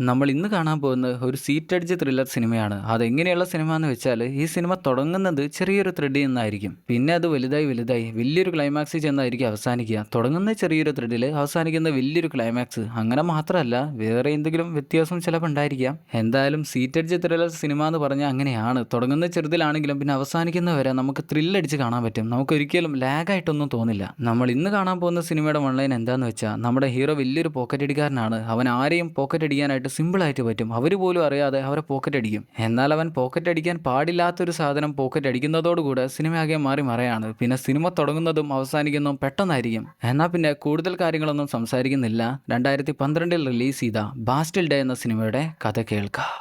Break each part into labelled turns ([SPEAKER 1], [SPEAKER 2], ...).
[SPEAKER 1] നമ്മൾ ഇന്ന് കാണാൻ പോകുന്നത് ഒരു സീറ്റഡ്ജ് ത്രില്ലർ സിനിമയാണ്. അതെങ്ങനെയുള്ള സിനിമ എന്ന് വെച്ചാൽ ഈ സിനിമ തുടങ്ങുന്നത് ചെറിയൊരു ത്രെഡിൽ നിന്നായിരിക്കും. പിന്നെ അത് വലുതായി വലുതായി വലിയൊരു ക്ലൈമാക്സിൽ ചെന്നായിരിക്കും അവസാനിക്കുക. തുടങ്ങുന്ന ചെറിയൊരു ത്രെഡിൽ അവസാനിക്കുന്ന വലിയൊരു ക്ലൈമാക്സ്. അങ്ങനെ മാത്രമല്ല, വേറെ എന്തെങ്കിലും വ്യത്യാസം ചിലപ്പോൾ ഉണ്ടായിരിക്കാം. എന്തായാലും സീറ്റഡ്ജ് ത്രില്ലർ സിനിമ എന്ന് പറഞ്ഞാൽ അങ്ങനെയാണ്. തുടങ്ങുന്ന ചെറുതിലാണെങ്കിലും പിന്നെ അവസാനിക്കുന്നവരെ നമുക്ക് ത്രില്ലടിച്ച് കാണാൻ പറ്റും. നമുക്ക് ഒരിക്കലും ലാഗായിട്ടൊന്നും തോന്നില്ല. നമ്മൾ ഇന്ന് കാണാൻ പോകുന്ന സിനിമയുടെ ഓൺലൈൻ എന്താണെന്ന് വെച്ചാൽ, നമ്മുടെ ഹീറോ വലിയൊരു പോക്കറ്റ് അടിക്കാരനാണ്. അവൻ ആരെയും പോക്കറ്റ് അടിക്കാനായിട്ട് സിമ്പിളായിട്ട് പറ്റും. അവർ പോലും അറിയാതെ അവരെ പോക്കറ്റ് അടിക്കും. എന്നാൽ അവൻ പോക്കറ്റ് അടിക്കാൻ പാടില്ലാത്തൊരു സാധനം പോക്കറ്റ് അടിക്കുന്നതോടുകൂടെ സിനിമയാകെ മാറി മറയാണ്. പിന്നെ സിനിമ തുടങ്ങുന്നതും അവസാനിക്കുന്നതും പെട്ടെന്നായിരിക്കും. എന്നാൽ പിന്നെ കൂടുതൽ കാര്യങ്ങളൊന്നും സംസാരിക്കുന്നില്ല. 2012 റിലീസ് ചെയ്ത ബാസ്റ്റിൽ ഡേ എന്ന സിനിമയുടെ കഥ കേൾക്കാം.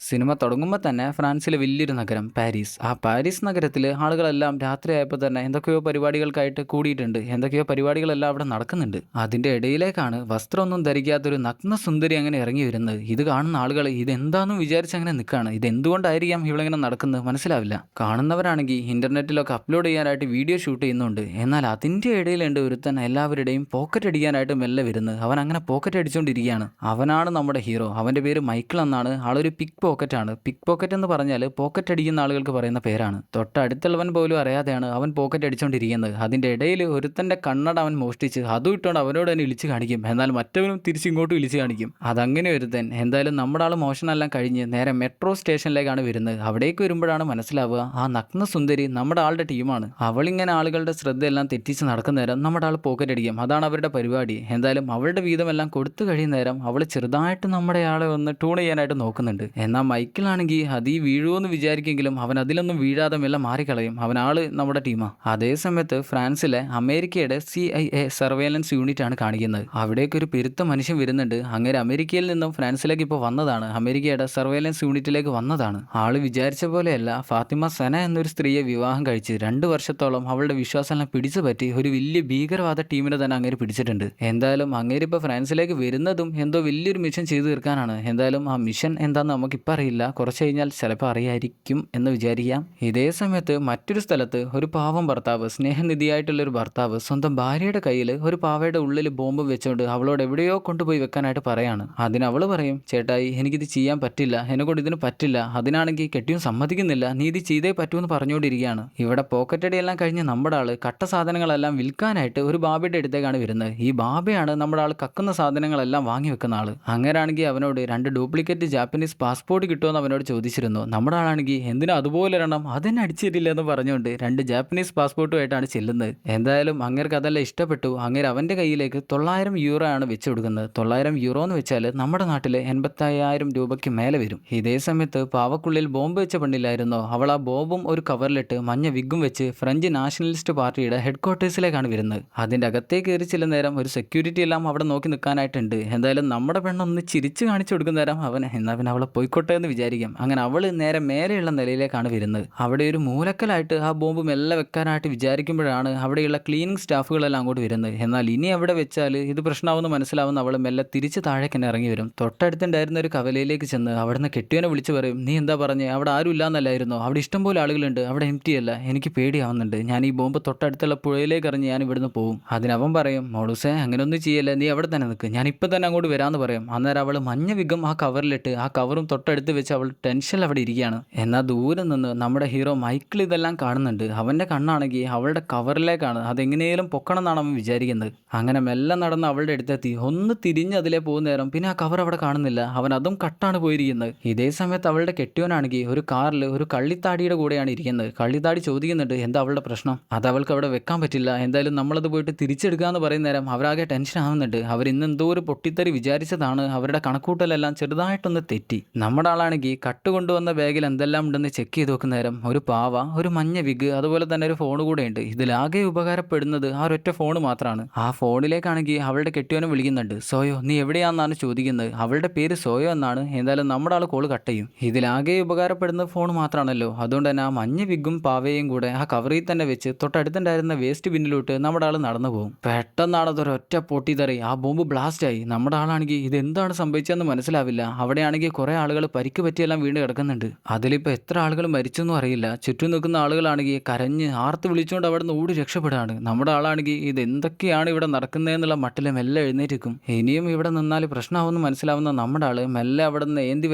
[SPEAKER 1] സിനിമ തുടങ്ങുമ്പോൾ തന്നെ ഫ്രാൻസിലെ വലിയൊരു നഗരം പാരീസ്. ആ പാരീസ് നഗരത്തിൽ ആളുകളെല്ലാം രാത്രിയായപ്പോൾ തന്നെ എന്തൊക്കെയോ പരിപാടികൾക്കായിട്ട് കൂടിയിട്ടുണ്ട്. എന്തൊക്കെയോ പരിപാടികളെല്ലാം അവിടെ നടക്കുന്നുണ്ട്. അതിൻ്റെ ഇടയിലേക്കാണ് വസ്ത്രമൊന്നും ധരിക്കാത്തൊരു നഗ്ന സുന്ദരി അങ്ങനെ ഇറങ്ങി വരുന്നത്. ഇത് കാണുന്ന ആളുകൾ ഇതെന്താണെന്ന് വിചാരിച്ച് അങ്ങനെ നിൽക്കുകയാണ്. ഇതെന്തുകൊണ്ടായിരിക്കാം ഇവളിങ്ങനെ നടക്കുന്നത് മനസ്സിലാവില്ല. കാണുന്നവരാണെങ്കിൽ ഇൻ്റർനെറ്റിലൊക്കെ അപ്ലോഡ് ചെയ്യാനായിട്ട് വീഡിയോ ഷൂട്ട് ചെയ്യുന്നുണ്ട്. എന്നാൽ അതിൻ്റെ ഇടയിലുണ്ട് ഒരുത്തൻ എല്ലാവരുടെയും പോക്കറ്റ് അടിക്കാനായിട്ട് മെല്ലെ വരുന്നത്. അവൻ അങ്ങനെ പോക്കറ്റ് അടിച്ചുകൊണ്ടിരിക്കുകയാണ്. അവനാണ് നമ്മുടെ ഹീറോ. അവൻ്റെ പേര് മൈക്കിൾ എന്നാണ്. ആളൊരു പിക്ക് പോക്കറ്റാണ്. പിക്ക് പോക്കറ്റ് എന്ന് പറഞ്ഞാൽ പോക്കറ്റ് അടിക്കുന്ന ആളുകൾക്ക് പറയുന്ന പേരാണ്. തൊട്ടടുത്തുള്ളവൻ പോലും അറിയാതെയാണ് അവൻ പോക്കറ്റ് അടിച്ചുകൊണ്ടിരിക്കുന്നത്. അതിൻ്റെ ഇടയിൽ ഒരുത്തൻ്റെ കണ്ണട അവൻ മോഷ്ടിച്ച് അതും ഇട്ടുകൊണ്ട് അവനോട് തന്നെ ഇളിച്ച് കാണിക്കും. എന്നാൽ മറ്റവനും തിരിച്ചിങ്ങോട്ടും ഇളിച്ച് കാണിക്കും. അതങ്ങനെ ഒരുത്തൻ. എന്തായാലും നമ്മുടെ ആൾ മോഷണമെല്ലാം കഴിഞ്ഞ് നേരെ മെട്രോ സ്റ്റേഷനിലേക്കാണ് വരുന്നത്. അവിടേക്ക് വരുമ്പോഴാണ് മനസ്സിലാവുക ആ നഗ്ന സുന്ദരി നമ്മുടെ ആളുടെ ടീമാണ്. അവളിങ്ങനെ ആളുകളുടെ ശ്രദ്ധയെല്ലാം തെറ്റിച്ച് നടക്കുന്ന നേരം നമ്മുടെ ആൾ പോക്കറ്റ് അടിക്കും. അതാണ് അവരുടെ പരിപാടി. എന്തായാലും അവളുടെ വീതമെല്ലാം കൊടുത്തു കഴിയുന്ന നേരം അവൾ ചെറുതായിട്ട് നമ്മുടെ ആളെ ഒന്ന് ടൂൺ ചെയ്യാനായിട്ട് നോക്കുന്നുണ്ട്. എന്നാൽ മൈക്കിളാണെങ്കിൽ അതീ വീഴുമെന്ന് വിചാരിക്കെങ്കിലും അവൻ അതിലൊന്നും വീഴാതെ മെല്ലെ മാറിക്കളയും. അവനാള് നമ്മുടെ ടീമാണ്. അതേസമയത്ത് ഫ്രാൻസിലെ അമേരിക്കയുടെ CIA സർവൈലൻസ് യൂണിറ്റ് ആണ് കാണിക്കുന്നത്. അവിടേക്ക് ഒരു പെരുത്ത മനുഷ്യൻ വരുന്നുണ്ട്. അങ്ങനെ അമേരിക്കയിൽ നിന്നും ഫ്രാൻസിലേക്ക് ഇപ്പോൾ വന്നതാണ്. അമേരിക്കയുടെ സർവൈലൻസ് യൂണിറ്റിലേക്ക് വന്നതാണ്. ആള് വിചാരിച്ച പോലെയല്ല. ഫാത്തിമ സന എന്നൊരു സ്ത്രീയെ വിവാഹം കഴിച്ച് 2 വർഷത്തോളം അവളുടെ വിശ്വാസമെല്ലാം പിടിച്ചു പറ്റി ഒരു വലിയ ഭീകരവാദ ടീമിനെ തന്നെ അങ്ങേര് പിടിച്ചിട്ടുണ്ട്. എന്തായാലും അങ്ങേര് ഇപ്പോൾ ഫ്രാൻസിലേക്ക് വരുന്നതും എന്തോ വലിയൊരു മിഷൻ ചെയ്തു തീർക്കാനാണ്. എന്തായാലും ആ മിഷൻ എന്താണെന്ന് നമുക്കിപ്പോൾ അറിയില്ല. കുറച്ച് കഴിഞ്ഞാൽ ചിലപ്പോൾ അറിയായിരിക്കും എന്ന് വിചാരിക്കാം. ഇതേ സമയത്ത് മറ്റൊരു സ്ഥലത്ത് ഒരു പാവം ഭർത്താവ്, സ്നേഹനിധിയായിട്ടുള്ളൊരു ഭർത്താവ് സ്വന്തം ഭാര്യയുടെ കയ്യിൽ ഒരു പാവയുടെ ഉള്ളിൽ ബോംബ് വെച്ചുകൊണ്ട് അവളോട് എവിടെയോ കൊണ്ടുപോയി വെക്കാനായിട്ട് പറയാണ്. അതിന് അവൾ പറയും, ചേട്ടായി എനിക്കിത് ചെയ്യാൻ പറ്റില്ല, എന്നെക്കൊണ്ട് ഇതിന് പറ്റില്ല. അതിനാണെങ്കിൽ കെട്ടിയും സമ്മതിക്കുന്നില്ല, നീ ഇത് ചെയ്തേ പറ്റൂന്ന് പറഞ്ഞുകൊണ്ടിരിക്കുകയാണ്. ഇവിടെ പോക്കറ്റടിയെല്ലാം കഴിഞ്ഞ് നമ്മുടെ ആള് കട്ട സാധനങ്ങളെല്ലാം വിൽക്കാനായിട്ട് ഒരു ബാബയുടെ അടുത്തേക്കാണ് വരുന്നത്. ഈ ബാബയാണ് നമ്മുടെ ആൾ കക്കുന്ന സാധനങ്ങളെല്ലാം വാങ്ങി വെക്കുന്ന ആള്. അങ്ങനെയാണെങ്കിൽ അവനോട് 2 ഡ്യൂപ്ലിക്കേറ്റ് ജാപ്പനീസ് പാസ്പോർട്ട് കിട്ടുമെന്ന് അവനോട് ചോദിച്ചിരുന്നു. നമ്മുടെ ആളാണെങ്കിൽ എന്തിനാ അതുപോലെ ഒരെണ്ണം അതെന്നെ അടിച്ചിട്ടില്ല എന്ന് പറഞ്ഞുകൊണ്ട് 2 ജാപ്പനീസ് പാസ്പോർട്ടുമായിട്ടാണ് ചെല്ലുന്നത്. എന്തായാലും അങ്ങേർക്ക് അതെല്ലാം ഇഷ്ടപ്പെട്ടു. അങ്ങേര് അവൻ്റെ കയ്യിലേക്ക് 900 യൂറോ ആണ് വെച്ച് കൊടുക്കുന്നത്. 900 യൂറോ എന്ന് വെച്ചാൽ നമ്മുടെ നാട്ടിൽ 85,000 രൂപയ്ക്ക് മേലെ വരും. ഇതേ സമയത്ത് പാവക്കുള്ളിൽ ബോംബ് വെച്ച പെണ്ണില്ലായിരുന്നോ, അവൾ ആ ബോംബും ഒരു കവറിലിട്ട് മഞ്ഞ വിഗും വെച്ച് ഫ്രഞ്ച് നാഷണലിസ്റ്റ് പാർട്ടിയുടെ ഹെഡ് ക്വാർട്ടേഴ്സിലേക്കാണ് വരുന്നത്. അതിൻ്റെ അകത്തേക്ക് കയറി ചെല്ലുന്ന നേരം ഒരു സെക്യൂരിറ്റി എല്ലാം അവിടെ നോക്കി നിൽക്കാനായിട്ടുണ്ട്. എന്തായാലും നമ്മുടെ പെണ്ണൊന്ന് ചിരിച്ച് കാണിച്ചു കൊടുക്കുന്ന നേരം അവൻ എന്നാൽ പിന്നെ അവളെ പോയിക്കോട്ടെ എന്ന് വിചാരിക്കാം. അങ്ങനെ അവൾ നേരെ മേലെയുള്ള നിലയിലേക്കാണ് വരുന്നത്. അവിടെ ഒരു മൂലക്കലായിട്ട് ആ ബോംബ് മെല്ലെ വെക്കാനായിട്ട് വിചാരിക്കുമ്പോഴാണ് അവിടെയുള്ള ക്ലീനിങ് സ്റ്റാഫുകളെല്ലാം അങ്ങോട്ട് വരുന്നത്. എന്നാൽ ഇനി അവിടെ വെച്ചാൽ ഇത് പ്രശ്നമാവുമെന്ന് മനസ്സിലാവുന്ന അവൾ മെല്ലെ തിരിച്ച് താഴേക്ക് തന്നെ ഇറങ്ങി വരും. തൊട്ടടുത്തുണ്ടായിരുന്ന ഒരു കവലയിലേക്ക് ചെന്ന് അവിടുന്ന് കെട്ടിയവനെ വിളിച്ച് പറയും, നീ എന്താ പറഞ്ഞേ, അവിടെ ആരും ഇല്ലാന്നല്ലായിരുന്നോ, അവിടെ ഇഷ്ടംപോലെ ആളുകളുണ്ട്, അവിടെ എംറ്റി അല്ല, എനിക്ക് പേടിയാവുന്നുണ്ട്, ഞാൻ ഈ ബോംബ് തൊട്ടടുത്തുള്ള പുഴയിലേക്ക് എറിഞ്ഞ് ഞാൻ ഇവിടുന്ന് പോകും. അതിനവൻ പറയും, മോളൂസേ അങ്ങനെയൊന്നും ചെയ്യല്ല, നീ അവിടെ തന്നെ നിൽക്ക്, ഞാൻ ഇപ്പം തന്നെ അങ്ങോട്ട് വരാമെന്ന് പറയും. അന്നേരം അവൾ മഞ്ഞ വിഗം ആ കവറിലിട്ട് ആ കവറും തൊട്ടടുത്ത് വെച്ച് അവൾ ടെൻഷനിൽ അവിടെ ഇരിക്കുകയാണ്. എന്നാൽ ദൂരെ നിന്ന് നമ്മുടെ ഹീറോ മൈക്കിൾ ഇതെല്ലാം കാണുന്നുണ്ട്. അവൻ്റെ കണ്ണാണെങ്കിൽ അവളുടെ കവറിലേക്കാണ്. അതെങ്ങനെയും പൊക്കണം എന്നാണ് അവൻ വിചാരിക്കുന്നത്. അങ്ങനെ മെല്ലെ നടന്ന് അവളുടെ അടുത്തെത്തി ഒന്ന് തിരിഞ്ഞ് അതിലേ പോകുന്ന നേരം പിന്നെ ആ കവർ അവിടെ കാണുന്നില്ല. അവൻ അതും കട്ടാണ് പോയിരിക്കുന്നത്. ഇതേ സമയത്ത് അവളുടെ കെട്ടിയവനാണെങ്കിൽ ഒരു കാറിൽ ഒരു കള്ളിത്താടിയുടെ കൂടെയാണ് ഇരിക്കുന്നത്. കള്ളിത്താടി ചോദിക്കുന്നുണ്ട് എന്താ അവളുടെ പ്രശ്നം. അത് അവൾക്ക് അവിടെ വെക്കാൻ പറ്റില്ല, എന്തായാലും നമ്മളത് പോയിട്ട് തിരിച്ചെടുക്കുക എന്ന് പറയുന്ന നേരം അവരാകെ ടെൻഷൻ ആവുന്നുണ്ട്. അവർ ഇന്ന് എന്തോ ഒരു പൊട്ടിത്തെറി വിചാരിച്ചതാണ്. അവരുടെ കണക്കൂട്ടലെല്ലാം ചെറുതായിട്ടൊന്ന് തെറ്റി. നമ്മുടെ ആളാണെങ്കിൽ കട്ട് കൊണ്ടുവന്ന ബാഗിൽ എന്തെല്ലാം ഉണ്ടെന്ന് ചെക്ക് ചെയ്ത് നോക്കുന്ന നേരം ഒരു പാവ, ഒരു മഞ്ഞ വിഗ്, അതുപോലെ തന്നെ ഒരു ഫോൺ കൂടെ ഉണ്ട്. ഇതിലാകെ ഉപകാരപ്പെടുന്നത് ആ ഒരൊറ്റ ഫോൺ മാത്രമാണ്. ആ ഫോണിലേക്കാണെങ്കിൽ അവളുടെ കെട്ടിയവനെ വിളിക്കുന്നുണ്ട്. സോയോ നീ എവിടെയാണെന്നാണ് ചോദിക്കുന്നത്. അവളുടെ പേര് സോയോ എന്നാണ്. എന്തായാലും നമ്മുടെ ആൾ കോള് കട്ട് ചെയ്യും. ഇതിലാകെ ഉപകാരപ്പെടുന്ന ഫോൺ മാത്രമാണല്ലോ. അതുകൊണ്ട് തന്നെ ആ മഞ്ഞ വിഗും പാവയും കൂടെ ആ കവറിൽ തന്നെ വെച്ച് തൊട്ടടുത്തുണ്ടായിരുന്ന വേസ്റ്റ് ബിന്നിലോട്ട് നമ്മുടെ ആൾ നടന്നു പോകും. പെട്ടെന്നാണ് അതൊരൊറ്റ പൊട്ടിത്തെറി. ആ ബോംബ് ബ്ലാസ്റ്റ് ആയി. നമ്മുടെ ആളാണെങ്കിൽ ഇതെന്താണ് സംഭവിച്ചതെന്ന് മനസ്സിലാവില്ല. അവിടെയാണെങ്കിൽ കുറേ ആളുകൾ പരിക്ക് പറ്റിയെല്ലാം വീണ് കിടക്കുന്നുണ്ട്. അതിലിപ്പോൾ എത്ര ആളുകൾ മരിച്ചെന്നും അറിയില്ല. ചുറ്റും നിൽക്കുന്ന ആളുകളാണെങ്കിൽ കരഞ്ഞ് ആർത്ത് വിളിച്ചുകൊണ്ട് അവിടെ നിന്ന് ഓടി രക്ഷപ്പെടുകയാണ്. നമ്മുടെ ആളാണെങ്കിൽ ഇത് എന്തൊക്കെയാണ് ഇവിടെ നടക്കുന്നതെന്നുള്ള മട്ടിൽ മെല്ലെ എഴുന്നേറ്റിരിക്കും. ഇനിയും ഇവിടെ നിന്നാൽ പ്രശ്നമാവുമെന്ന് മനസ്സിലാവുന്ന നമ്മുടെ ആള് മെല്ലെ അവിടെ നിന്ന് ഏന്തി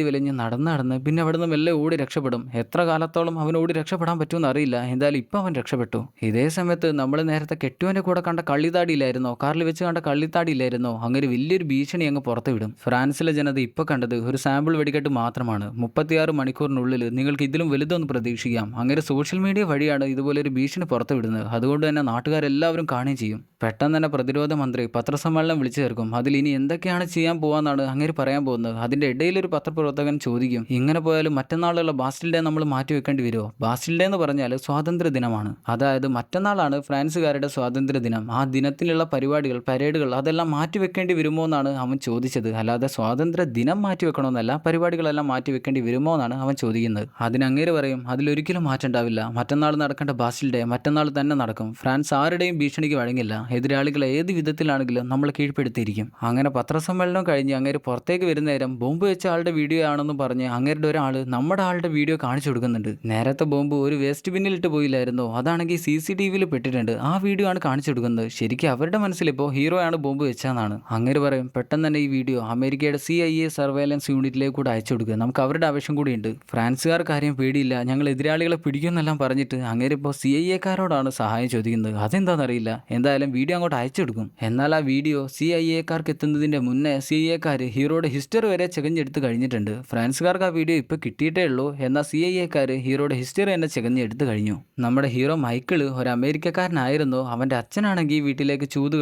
[SPEAKER 1] വലിഞ്ഞ് നടന്ന് പിന്നെ അവിടെ നിന്ന് മെല്ലെ ഓടി രക്ഷപ്പെടും. എത്ര കാലത്തോളം അവൻ ഓടി രക്ഷപ്പെടാൻ പറ്റുമെന്ന് അറിയില്ല. എന്തായാലും ഇപ്പം അവൻ രക്ഷപ്പെട്ടു. ഇതേ സമയത്ത് നമ്മൾ നേരത്തെ കെട്ടുവൻ്റെ കൂടെ കണ്ട കള്ളിത്താടിയില്ലായിരുന്നോ, കാറിൽ വെച്ച് കണ്ട കള്ളിത്താടിയില്ലായിരുന്നോ, അങ്ങനെ വലിയൊരു ഭീഷണി അങ്ങ് പുറത്തു വിടും. ഫ്രാൻസിലെ ജനത ഇപ്പോൾ കണ്ടത് ഒരു സാമ്പിൾ വെടിക്കെട്ട് മാത്രമാണ്. 36 മണിക്കൂറിനുള്ളിൽ നിങ്ങൾക്ക് ഇതിലും വലുതൊന്ന് പ്രതീക്ഷിക്കാം. അങ്ങനെ സോഷ്യൽ മീഡിയ വഴിയാണ് ഇതുപോലൊരു ഭീഷണി പുറത്തു വിടുന്നത്. അതുകൊണ്ട് തന്നെ നാട്ടുകാരെല്ലാവരും കാണുകയും ചെയ്യും. പെട്ടെന്ന് തന്നെ പ്രതിരോധ മന്ത്രി പത്രസമ്മേളനം വിളിച്ചു ചേർക്കും. അതിൽ ഇനി എന്തൊക്കെയാണ് ചെയ്യാൻ പോവാന്നാണ് അങ്ങനെ പറയാൻ പോകുന്നത്. അതിന്റെ ഇടയിലൊരു പത്രപ്രവർത്തകൻ ചോദിക്കും, ഇങ്ങനെ പോയാലും മറ്റന്നാളുള്ള ബാസ്റ്റിൽ ഡേ നമ്മൾ മാറ്റിവെക്കേണ്ടി വരുമോ? ബാസ്റ്റിൽ ഡേ എന്ന് പറഞ്ഞാൽ സ്വാതന്ത്ര്യ ദിനമാണ്. അതായത് മറ്റന്നാളാണ് ഫ്രാൻസുകാരുടെ സ്വാതന്ത്ര്യ ദിനം. ആ ദിനത്തിലുള്ള പരിപാടികൾ, പരേഡുകൾ അതെല്ലാം മാറ്റിവെക്കേണ്ടി വരുമോ എന്നാണ് അവൻ ചോദിച്ചത്. അല്ലാതെ സ്വാതന്ത്ര്യ ദിനം മാറ്റിവെക്കണമെന്നല്ല, പരിപാടികളെല്ലാം മാറ്റിവെക്കേണ്ടി വരുമോ എന്നാണ് അവൻ ചോദിക്കുന്നത്. അതിനങ്ങേര് പറയും, അതിലൊരിക്കലും മാറ്റണ്ടാവില്ല. മറ്റന്നാൾ നടക്കേണ്ട ബാസ്റ്റിൽ ഡേ മറ്റന്നാൾ തന്നെ നടക്കും. ഫ്രാൻസ് ആരുടെയും ഭീഷണിക്ക് വഴങ്ങില്ല. എതിരാളികളെ ഏത് വിധത്തിലാണെങ്കിലും നമ്മൾ കീഴ്പ്പെടുത്തിയിരിക്കും. അങ്ങനെ പത്രസമ്മേളനം കഴിഞ്ഞ് അങ്ങേര് പുറത്തേക്ക് വരുന്ന നേരം ബോംബ് വെച്ച ആളുടെ വീഡിയോ ആണെന്ന് പറഞ്ഞ് അങ്ങേരുടെ ഒരാൾ നമ്മുടെ ആളുടെ വീഡിയോ കാണിച്ചു കൊടുക്കുന്നുണ്ട്. നേരത്തെ ബോംബ് ഒരു വേസ്റ്റ് ബിന്നിലിട്ട് പോയില്ലായിരുന്നോ, അതാണെങ്കിൽ CCTVയിൽ പെട്ടിട്ടുണ്ട്. ആ വീഡിയോ ആണ് കാണിച്ചു കൊടുക്കുന്നത്. ശരിക്കും അവരുടെ മനസ്സിലിപ്പോൾ ഹീറോയാണ് ബോംബ് വെച്ചതെന്നാണ്. അങ്ങേര് പറയും, പെട്ടെന്ന് തന്നെ ഈ വീഡിയോ അമേരിക്കയുടെ CIA സർവൈലൻസ് യൂണിറ്റിലേക്ക് കൂടെ അയച്ചു കൊടുക്കുക. നമുക്ക് അവരുടെ ആവശ്യം കൂടിയുണ്ട്. ഫ്രാൻസുകാർ കാര്യം പേടിയില്ല, ഞങ്ങൾ എതിരാളികളെ പിടിക്കുമെന്നെല്ലാം പറഞ്ഞിട്ട് അങ്ങേര് ഇപ്പോൾ CIA-കാരോടാണ് സഹായം ചോദിക്കുന്നത്. അതെന്താണെന്നറിയില്ല. എന്തായാലും വീഡിയോ അങ്ങോട്ട് അയച്ചെടുക്കും. എന്നാൽ ആ വീഡിയോ CIA-കാർക്ക് എത്തുന്നതിൻ്റെ മുന്നേ CIA-കാർ ഹീറോയുടെ ഹിസ്റ്ററി വരെ ചെകഞ്ഞെടുത്ത് കഴിഞ്ഞിട്ടുണ്ട്. ഫ്രാൻസുകാർക്ക് ആ വീഡിയോ ഇപ്പോൾ കിട്ടിയിട്ടേ ഉള്ളൂ. എന്നാൽ CIA-കാർ ഹീറോയുടെ ഹിസ്റ്ററി തന്നെ ചെകഞ്ഞെടുത്ത് കഴിഞ്ഞു. നമ്മുടെ ഹീറോ മൈക്കിൾ ഒരു അമേരിക്കക്കാരനായിരുന്നു. അവൻ്റെ അച്ഛനാണെങ്കിൽ വീട്ടിലേക്ക് ചൂത്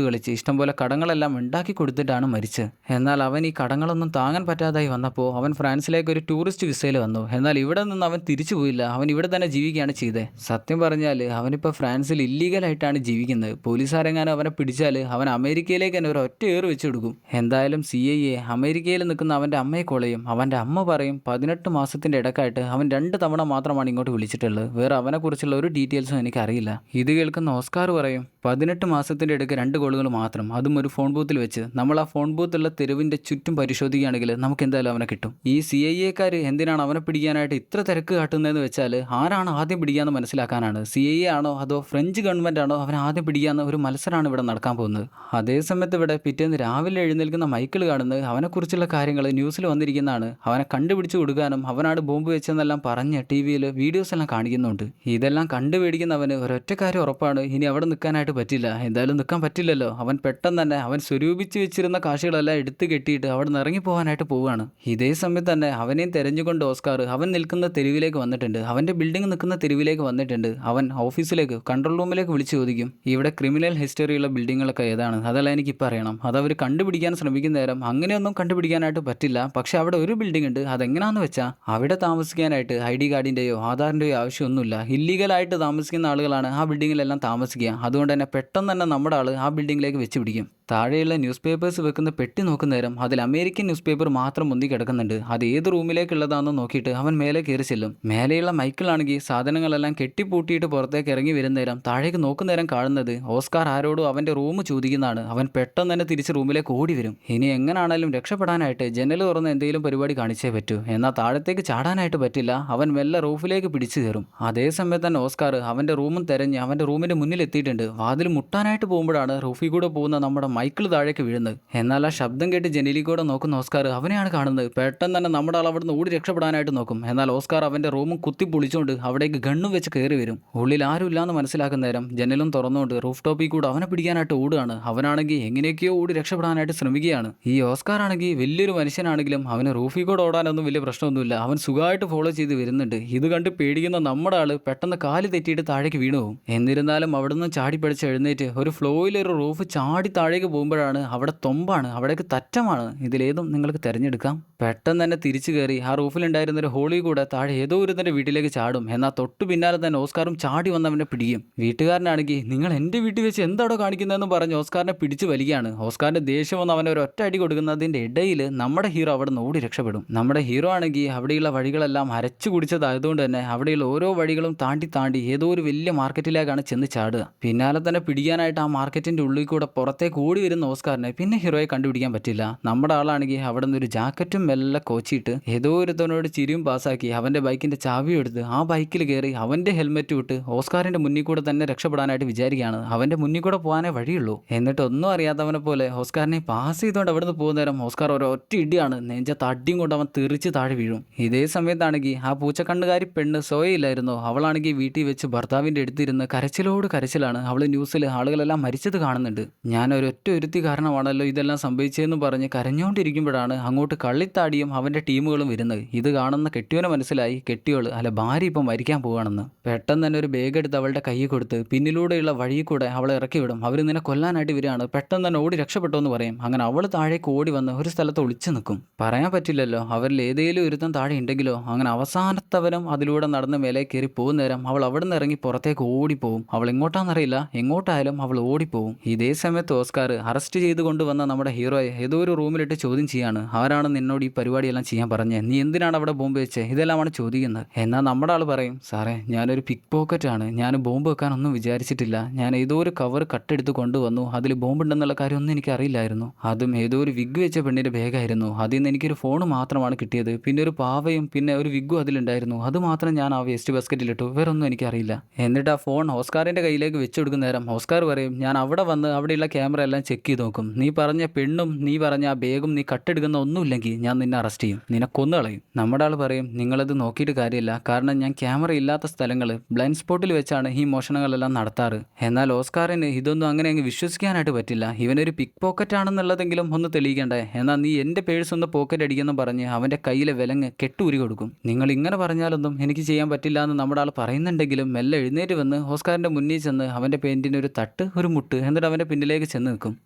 [SPEAKER 1] കളിച്ച് ഇഷ്ടംപോലെ കടങ്ങളെല്ലാം ഉണ്ടാക്കി കൊടുത്തിട്ടാണ് മരിച്ചത്. എന്നാൽ അവൻ ഈ കടങ്ങളൊന്നും താങ്ങാൻ പറ്റാതായി വന്നപ്പോൾ അവൻ ഫ്രാൻസിലേക്ക് ഒരു ടൂറിസ്റ്റ് വിസയിൽ വന്നു. എന്നാൽ ഇവിടെ നിന്ന് അവൻ തിരിച്ചു പോയില്ല. അവൻ ഇവിടെ തന്നെ ജീവിക്കുകയാണ് ചെയ്തത്. സത്യം പറഞ്ഞാൽ അവനിപ്പോൾ ഫ്രാൻസിൽ ഇല്ലീഗലായിട്ടാണ് ജീവിക്കുന്നത്. പോലീസുകാരെങ്ങാനും അവനെ പിടിച്ചാൽ അവൻ അമേരിക്കയിലേക്ക് തന്നെ ഒരു ഒറ്റ ഏറ് വെച്ച് കൊടുക്കും. എന്തായാലും CIA അമേരിക്കയിൽ നിൽക്കുന്ന അവൻ്റെ അമ്മയെ കൊളയും. അവൻ്റെ അമ്മ പറയും, 18 മാസത്തിൻ്റെ ഇടക്കായിട്ട് അവൻ 2 തവണ മാത്രമാണ് ഇങ്ങോട്ട് വിളിച്ചിട്ടുള്ളത്. വേറെ അവനെക്കുറിച്ചുള്ള ഒരു ഡീറ്റെയിൽസും എനിക്കറിയില്ല. ഇത് കേൾക്കുന്ന ഓസ്കാർ പറയും, 18 മാസത്തിൻ്റെ ഇടയ്ക്ക് 2 കോളുകൾ മാത്രം, അതും ഒരു ഫോൺ ബൂത്തിൽ വെച്ച്. നമ്മൾ ആ ഫോൺ ബൂത്തുള്ള തെരുവിൻ്റെ ചുറ്റും പരിശോധിക്കുകയാണെങ്കിൽ നമുക്ക് എന്തായാലും അവനെ കിട്ടും. ഈ CIA-കാർ എന്തിനാണ് അവനെ പിടിക്കാനായിട്ട് ഇത്ര തിരക്ക് കാട്ടുന്നതെന്ന് വെച്ചാൽ ആരാണ് ആദ്യം പിടിക്കാമെന്ന് മനസ്സിലാക്കാനാണ്. CIA ആണോ അതോ ഫ്രഞ്ച് ഗവൺമെൻറ് ആണോ അവനെ ആദ്യം പിടിക്കാമെന്ന ഒരു മത്സരമാണ് ഇവിടെ നടക്കാൻ പോകുന്നത്. അതേസമയത്ത് ഇവിടെ പിറ്റേന്ന് രാവിലെ എഴുന്നേൽക്കുന്ന മൈക്കിൾ കാണുന്നത് അവനെക്കുറിച്ചുള്ള കാര്യങ്ങൾ ന്യൂസിൽ വന്നിരിക്കുന്നതാണ്. അവനെ കണ്ടുപിടിച്ച് കൊടുക്കാനും അവനാണ് ബോംബ് വെച്ചെന്നെല്ലാം പറഞ്ഞ് TV-യിൽ വീഡിയോസ് എല്ലാം കാണിക്കുന്നുണ്ട്. ഇതെല്ലാം കണ്ടുപിടിക്കുന്നവന് ഒരൊറ്റ കാര്യം ഉറപ്പാണ്, ഇനി അവിടെ നിൽക്കാനായിട്ട് പറ്റില്ല. എന്തായാലും നിൽക്കാൻ പറ്റില്ലല്ലോ. അവൻ പെട്ടെന്ന് തന്നെ അവൻ സ്വരൂപിച്ച് വെച്ചിരുന്ന കാശുകളെല്ലാം എടുത്ത് കെട്ടിയിട്ട് അവിടെ നിന്ന് ഇറങ്ങി പോകാനായിട്ട് പോവുകയാണ്. ഇതേ സമയത്ത് തന്നെ അവനെയും തെരഞ്ഞുകൊണ്ട് ഓസ്കാർ അവൻ നിൽക്കുന്ന തെരുവിലേക്ക് വന്നിട്ടുണ്ട്. അവൻ്റെ ബിൽഡിംഗ് നിൽക്കുന്ന തെരുവിലേക്ക് വന്നിട്ടുണ്ട്. അവൻ ഓഫീസിലേക്ക് കൺട്രോൾ റൂമിലേക്ക് വിളിച്ച് ചോദിക്കും, ഇവിടെ ക്രിമിനൽ ഹിസ്റ്ററിയുള്ള ബിൽഡിങ്ങുകളൊക്കെ ഏതാണ്, അതെല്ലാം എനിക്കിപ്പോൾ അറിയണം. അതവർ കണ്ടുപിടിക്കാൻ ശ്രമിക്കുന്ന നേരം അങ്ങനെയൊന്നും കണ്ടുപിടിക്കാനായിട്ട് പറ്റില്ല. പക്ഷെ അവിടെ ഒരു ബിൽഡിംഗ് ഉണ്ട്. അതെങ്ങനെയാണെന്ന് വെച്ചാൽ അവിടെ താമസിക്കാനായിട്ട് ID കാർഡിൻ്റെയോ ആധാറിൻ്റെയോ ആവശ്യമൊന്നുമില്ല. ഇല്ലീഗലായിട്ട് താമസിക്കുന്ന ആളുകളാണ് ആ ബിൽഡിങ്ങിലെല്ലാം താമസിക്കുക. അതുകൊണ്ട് തന്നെ പെട്ടെന്ന് തന്നെ നമ്മുടെ ആൾ ആ ബിൽഡിങ്ങിലേക്ക് വെച്ച് പിടിക്കും. താഴെയുള്ള ന്യൂസ് പേപ്പേഴ്സ് വെക്കുന്ന പെട്ടി നോക്കുന്ന നേരം അതിൽ അമേരിക്കൻ ന്യൂസ് പേപ്പർ മാത്രം മുന്തി കിടക്കുന്നുണ്ട്. അത് ഏത് റൂമിലേക്കുള്ളതാണെന്ന് നോക്കിയിട്ട് അവൻ മേലെ കയറി ചെല്ലും. മേലെയുള്ള മൈക്കിളാണെങ്കിൽ സാധനങ്ങളെല്ലാം കെട്ടിപ്പൂട്ടിയിട്ട് പുറത്തേക്ക് ഇറങ്ങി വരുന്ന നേരം താഴേക്ക് നോക്കുന്ന നേരം കാണുന്നത് ഓസ്കാർ ആരോടും അവൻ്റെ റൂം ചോദിക്കുന്നതാണ്. അവൻ പെട്ടെന്ന് തന്നെ തിരിച്ച് റൂമിലേക്ക് ഓടി വരും. ഇനി എങ്ങനെയാണെങ്കിലും രക്ഷപ്പെടാനായിട്ട് ജനൽ തുറന്ന് എന്തെങ്കിലും പരിപാടി കാണിച്ചേ പറ്റൂ. എന്നാൽ താഴത്തേക്ക് ചാടാനായിട്ട് പറ്റില്ല. അവൻ മെല്ലെ റൂഫിലേക്ക് പിടിച്ചു കയറും. അതേ സമയത്ത് തന്നെ ഓസ്കാർ അവൻ്റെ റൂമും തെരഞ്ഞ് അവൻ്റെ റൂമിൻ്റെ മുന്നിൽ എത്തിയിട്ടുണ്ട്. വാതിൽ മുട്ടാനായിട്ട് പോകുമ്പോഴാണ് റൂഫിൽ കൂടെ പോകുന്ന നമ്മുടെ മൈക്കിൾ താഴേക്ക് വീഴുന്നത്. എന്നാൽ ആ ശബ്ദം കേട്ട് ജനലിൽ കൂടെ നോക്കുന്ന ഓസ്കാർ അവനെയാണ് കാണുന്നത്. പെട്ടെന്ന് തന്നെ നമ്മുടെ ആൾ അവിടുന്ന് ഓടി രക്ഷപ്പെടാനായിട്ട് നോക്കും. എന്നാൽ ഓസ്കാർ അവൻ്റെ റൂമും കുത്തി പൊളിച്ചുകൊണ്ട് അവിടേക്ക് ഗണ്ണും വെച്ച് കയറി വരും. ഉള്ളിൽ ആരും ഇല്ലാന്ന് മനസ്സിലാക്കുന്ന നേരം ജനലും തുറന്നുകൊണ്ട് റൂഫ് ടോപ്പിൽ കൂടെ അവനെ പിടിക്കാനായിട്ട് ഓടുകയാണ്. അവനാണെങ്കിൽ എങ്ങനെയൊക്കെയോ ഓടി രക്ഷപ്പെടാനായിട്ട് ശ്രമിക്കുകയാണ്. ഈ ഓസ്കാർ ആണെങ്കിൽ വലിയൊരു മനുഷ്യനാണെങ്കിലും അവന് റൂഫിൽ കൂടെ ഓടാനൊന്നും വലിയ പ്രശ്നമൊന്നുമില്ല. അവൻ സുഖമായിട്ട് ഫോളോ ചെയ്ത് വരുന്നുണ്ട്. ഇത് കണ്ട് പേടിക്കുന്ന നമ്മുടെ ആൾ പെട്ടെന്ന് കാല് തെറ്റിയിട്ട് താഴേക്ക് വീണു പോകും. എന്നിരുന്നാലും അവിടെ നിന്ന് ചാടി പഠിച്ച് എഴുന്നേറ്റ് ഒരു ഫ്ലോയിലൊരു റൂഫ് ചാടി താഴേക്ക് പോകുമ്പോഴാണ് അവിടെ തൊമ്പാണ്, അവിടേക്ക് തറ്റമാണ്. ഇതിലേതും നിങ്ങൾക്ക് തിരഞ്ഞെടുക്കാം. പെട്ടെന്ന് തന്നെ തിരിച്ചു കയറി ആ റൂഫിലുണ്ടായിരുന്ന ഒരു ഹോളി കൂടെ താഴെ ഏതോ ഒരു തന്റെ വീട്ടിലേക്ക് ചാടും. എന്നാൽ തൊട്ടു പിന്നാലെ തന്നെ ഓസ്കാറും ചാടി വന്നവനെ പിടിക്കും. വീട്ടുകാരനാണെങ്കിൽ നിങ്ങൾ എൻ്റെ വീട്ടിൽ വെച്ച് എന്താണോ കാണിക്കുന്നതെന്ന് പറഞ്ഞ് ഓസ്കാറിനെ പിടിച്ചു വലിക്കുകയാണ്. ഓസ്കാറിന്റെ ദേഷ്യം വന്ന് അവനെ ഒരു ഒറ്റ അടി കൊടുക്കുന്നതിൻ്റെ ഇടയിൽ നമ്മുടെ ഹീറോ അവിടെ നിന്ന് ഓടി രക്ഷപ്പെടും. നമ്മുടെ ഹീറോ ആണെങ്കിൽ അവിടെയുള്ള വഴികളെല്ലാം അരച്ചു കുടിച്ചതായതുകൊണ്ട് തന്നെ അവിടെയുള്ള ഓരോ വഴികളും താണ്ടി ഏതോ ഒരു വലിയ മാർക്കറ്റിലേക്കാണ് ചെന്ന് ചാടുക. പിന്നാലെ തന്നെ പിടിക്കാനായിട്ട് ആ മാർക്കറ്റിന്റെ ഉള്ളിൽ കൂടെ പുറത്തേക്ക് ഓടി വരുന്ന ഓസ്കാറിനെ പിന്നെ ഹീറോയെ കണ്ടുപിടിക്കാൻ പറ്റില്ല. നമ്മുടെ ആളാണെങ്കിൽ അവിടെ നിന്ന് ഒരു ജാക്കറ്റും മെല്ലെ കോച്ചിട്ട് ഏതോ ഒരുത്തനോട് ചിരിയും പാസ്സാക്കി അവൻ്റെ ബൈക്കിൻ്റെ ചാവിയും എടുത്ത് ആ ബൈക്കിൽ കയറി അവൻ്റെ ഹെൽമെറ്റ് വിട്ട് ഓസ്കാറിൻ്റെ മുന്നിൽ കൂടെ തന്നെ രക്ഷപ്പെടാനായിട്ട് വിചാരിക്കുകയാണ്. അവൻ്റെ മുന്നിൽ കൂടെ പോകാനേ വഴിയുള്ളൂ. എന്നിട്ട് ഒന്നും അറിയാത്തവനെ പോലെ ഓസ്കാറിനെ പാസ് ചെയ്തുകൊണ്ട് അവിടെ നിന്ന് പോകുന്ന നേരം ഓസ്കാർ ഒരൊറ്റ ഇടിയാണ് നെഞ്ചത്ത് അടിയും കൊണ്ട് അവൻ തെറിച്ച് താഴെ വീഴും. ഇതേ സമയത്താണെങ്കിൽ ആ പൂച്ചക്കണ്ണുകാരി പെണ്ണ് സോയയില്ലായിരുന്നോ, അവളാണെങ്കിൽ വീട്ടിൽ വെച്ച് ഭർത്താവിൻ്റെ അടുത്തിരുന്ന് കരച്ചിലോട് കരച്ചിലാണ്. അവൾ ന്യൂസിൽ ആളുകളെല്ലാം മരിച്ചത് കാണുന്നുണ്ട്. ഞാൻ ഒരൊറ്റ ഒരുത്തി കാരണമാണല്ലോ ഇതെല്ലാം സംഭവിച്ചതെന്ന് പറഞ്ഞ് കരഞ്ഞുകൊണ്ടിരിക്കുമ്പോഴാണ് അങ്ങോട്ട് കള്ളിത്താടിയും അവൻ്റെ ടീമുകളും വരുന്നത്. ഇത് കാണുന്ന കെട്ടിയോനെ മനസ്സിലായി കെട്ടിയോള് അല്ല ഭാര്യ ഇപ്പം മരിക്കാൻ പോവാണെന്ന്. പെട്ടെന്ന് തന്നെ ഒരു ബാഗ് എടുത്ത് അവളുടെ കയ്യിൽ കൊടുത്ത് പിന്നിലൂടെയുള്ള വഴിയിൽ കൂടെ അവളെ ഇറക്കി വിടും. അവർ നിന്നെ കൊല്ലാനായിട്ട് വരികയാണ്, പെട്ടെന്ന് തന്നെ ഓടി രക്ഷപ്പെട്ടോ എന്ന് പറയും. അങ്ങനെ അവൾ താഴേക്ക് ഓടി വന്ന് ഒരു സ്ഥലത്ത് ഒളിച്ചു നിൽക്കും. പറയാൻ പറ്റില്ലല്ലോ, അവരിൽ ഏതെങ്കിലും ഒരുത്തം താഴെ ഉണ്ടെങ്കിലോ. അങ്ങനെ അവസാനത്തവനും അതിലൂടെ നടന്ന് മേലെ കയറി പോകുന്ന നേരം അവൾ അവിടെ നിന്ന് ഇറങ്ങി പുറത്തേക്ക് ഓടിപ്പോവും. അവൾ എങ്ങോട്ടാണെന്നറിയില്ല, എങ്ങോട്ടായാലും അവൾ ഓടിപ്പോവും. ഇതേ സമയത്ത് ഓസ്കാർ അറസ്റ്റ് ചെയ്ത് കൊണ്ടുവന്ന നമ്മുടെ ഹീറോയെ ഏതോ ഒരു റൂമിലിട്ട് ചോദ്യം ചെയ്യാണ്. ആരാണ് നിന്നോട് ഈ പരിപാടിയെല്ലാം ചെയ്യാൻ പറഞ്ഞത്, നീ എന്തിനാണ് അവിടെ ബോംബ് വെച്ചത്, ഇതെല്ലാമാണ് ചോദിക്കുന്നത്. എന്നാൽ നമ്മുടെ ആൾ പറയും, സാറേ ഞാനൊരു പിക്ക് പോക്കറ്റാണ്, ഞാൻ ബോംബ് വെക്കാനൊന്നും വിചാരിച്ചിട്ടില്ല, ഞാൻ ഏതോ ഒരു കവർ കട്ടെടുത്ത് കൊണ്ടുവന്നു, അതിൽ ബോംബ് ഉണ്ടെന്നുള്ള കാര്യമൊന്നും എനിക്ക് അറിയില്ലായിരുന്നു, അതും ഏതോ ഒരു വിഗ് വെച്ച പെണ്ണിൻ്റെ ബാഗായിരുന്നു, അതിൽ നിന്ന് എനിക്കൊരു ഫോൺ മാത്രമാണ് കിട്ടിയത്, പിന്നെ ഒരു പാവയും പിന്നെ ഒരു വിഗും അതിലുണ്ടായിരുന്നു, അത് മാത്രം ഞാൻ ആ വേസ്റ്റ് ബാസ്ക്കറ്റിലിട്ടു, വേറൊന്നും എനിക്കറിയില്ല. എന്നിട്ട് ആ ഫോൺ ഓസ്കാറിൻ്റെ കയ്യിലേക്ക് വെച്ച് കൊടുക്കുന്ന നേരം ഓസ്കാർ പറയും, ഞാൻ അവിടെ വന്ന് അവിടെയുള്ള ക്യാമറ എല്ലാം ചെക്ക് ചെയ്ത് നോക്കും, നീ പറഞ്ഞ പെണ്ണും നീ പറഞ്ഞ ആ ബാഗും നീ കട്ടെടുക്കുന്ന ഒന്നുമില്ലെങ്കിൽ ഞാൻ നിന്നെ അറസ്റ്റ് ചെയ്യും, നിന്നെ കൊന്നുകളയും. നമ്മുടെ ആൾ പറയും, നിങ്ങളത് നോക്കിയിട്ട് കാര്യമില്ല, കാരണം ഞാൻ ക്യാമറ ഇല്ലാത്ത സ്ഥലങ്ങൾ ബ്ലൈൻഡ് സ്പോട്ടിൽ വെച്ചാണ് ഈ മോഷണങ്ങളെല്ലാം നടത്താറ്. എന്നാൽ ഓസ്കാറിന് ഇതൊന്നും അങ്ങനെ അങ്ങ് വിശ്വസിക്കാനായിട്ട് പറ്റില്ല. ഇവനൊരു പിക്ക് പോക്കറ്റ് ആണെന്നുള്ളതെങ്കിലും ഒന്ന് തെളിയിക്കണ്ടേ. എന്നാൽ നീ എൻ്റെ പേഴ്സ് ഒന്ന് പോക്കറ്റ് അടിക്കുമെന്ന് പറഞ്ഞ് അവൻ്റെ കയ്യിലെ വിലങ്ങ് കെട്ടൂരി കൊടുക്കും. നിങ്ങൾ ഇങ്ങനെ പറഞ്ഞാലൊന്നും എനിക്ക് ചെയ്യാൻ പറ്റില്ല എന്ന് നമ്മുടെ ആൾ പറയുന്നുണ്ടെങ്കിലും മെല്ലെ എഴുന്നേറ്റ് വന്ന് ഓസ്കാറിൻ്റെ മുന്നിൽ ചെന്ന് അവൻ്റെ പെയിൻറ്റിന് ഒരു തട്ട് ഒരു മുട്ട് എന്നിട്ട് അവൻ്റെ പിന്നിലേക്ക് ചെന്ന് നിൽക്കും.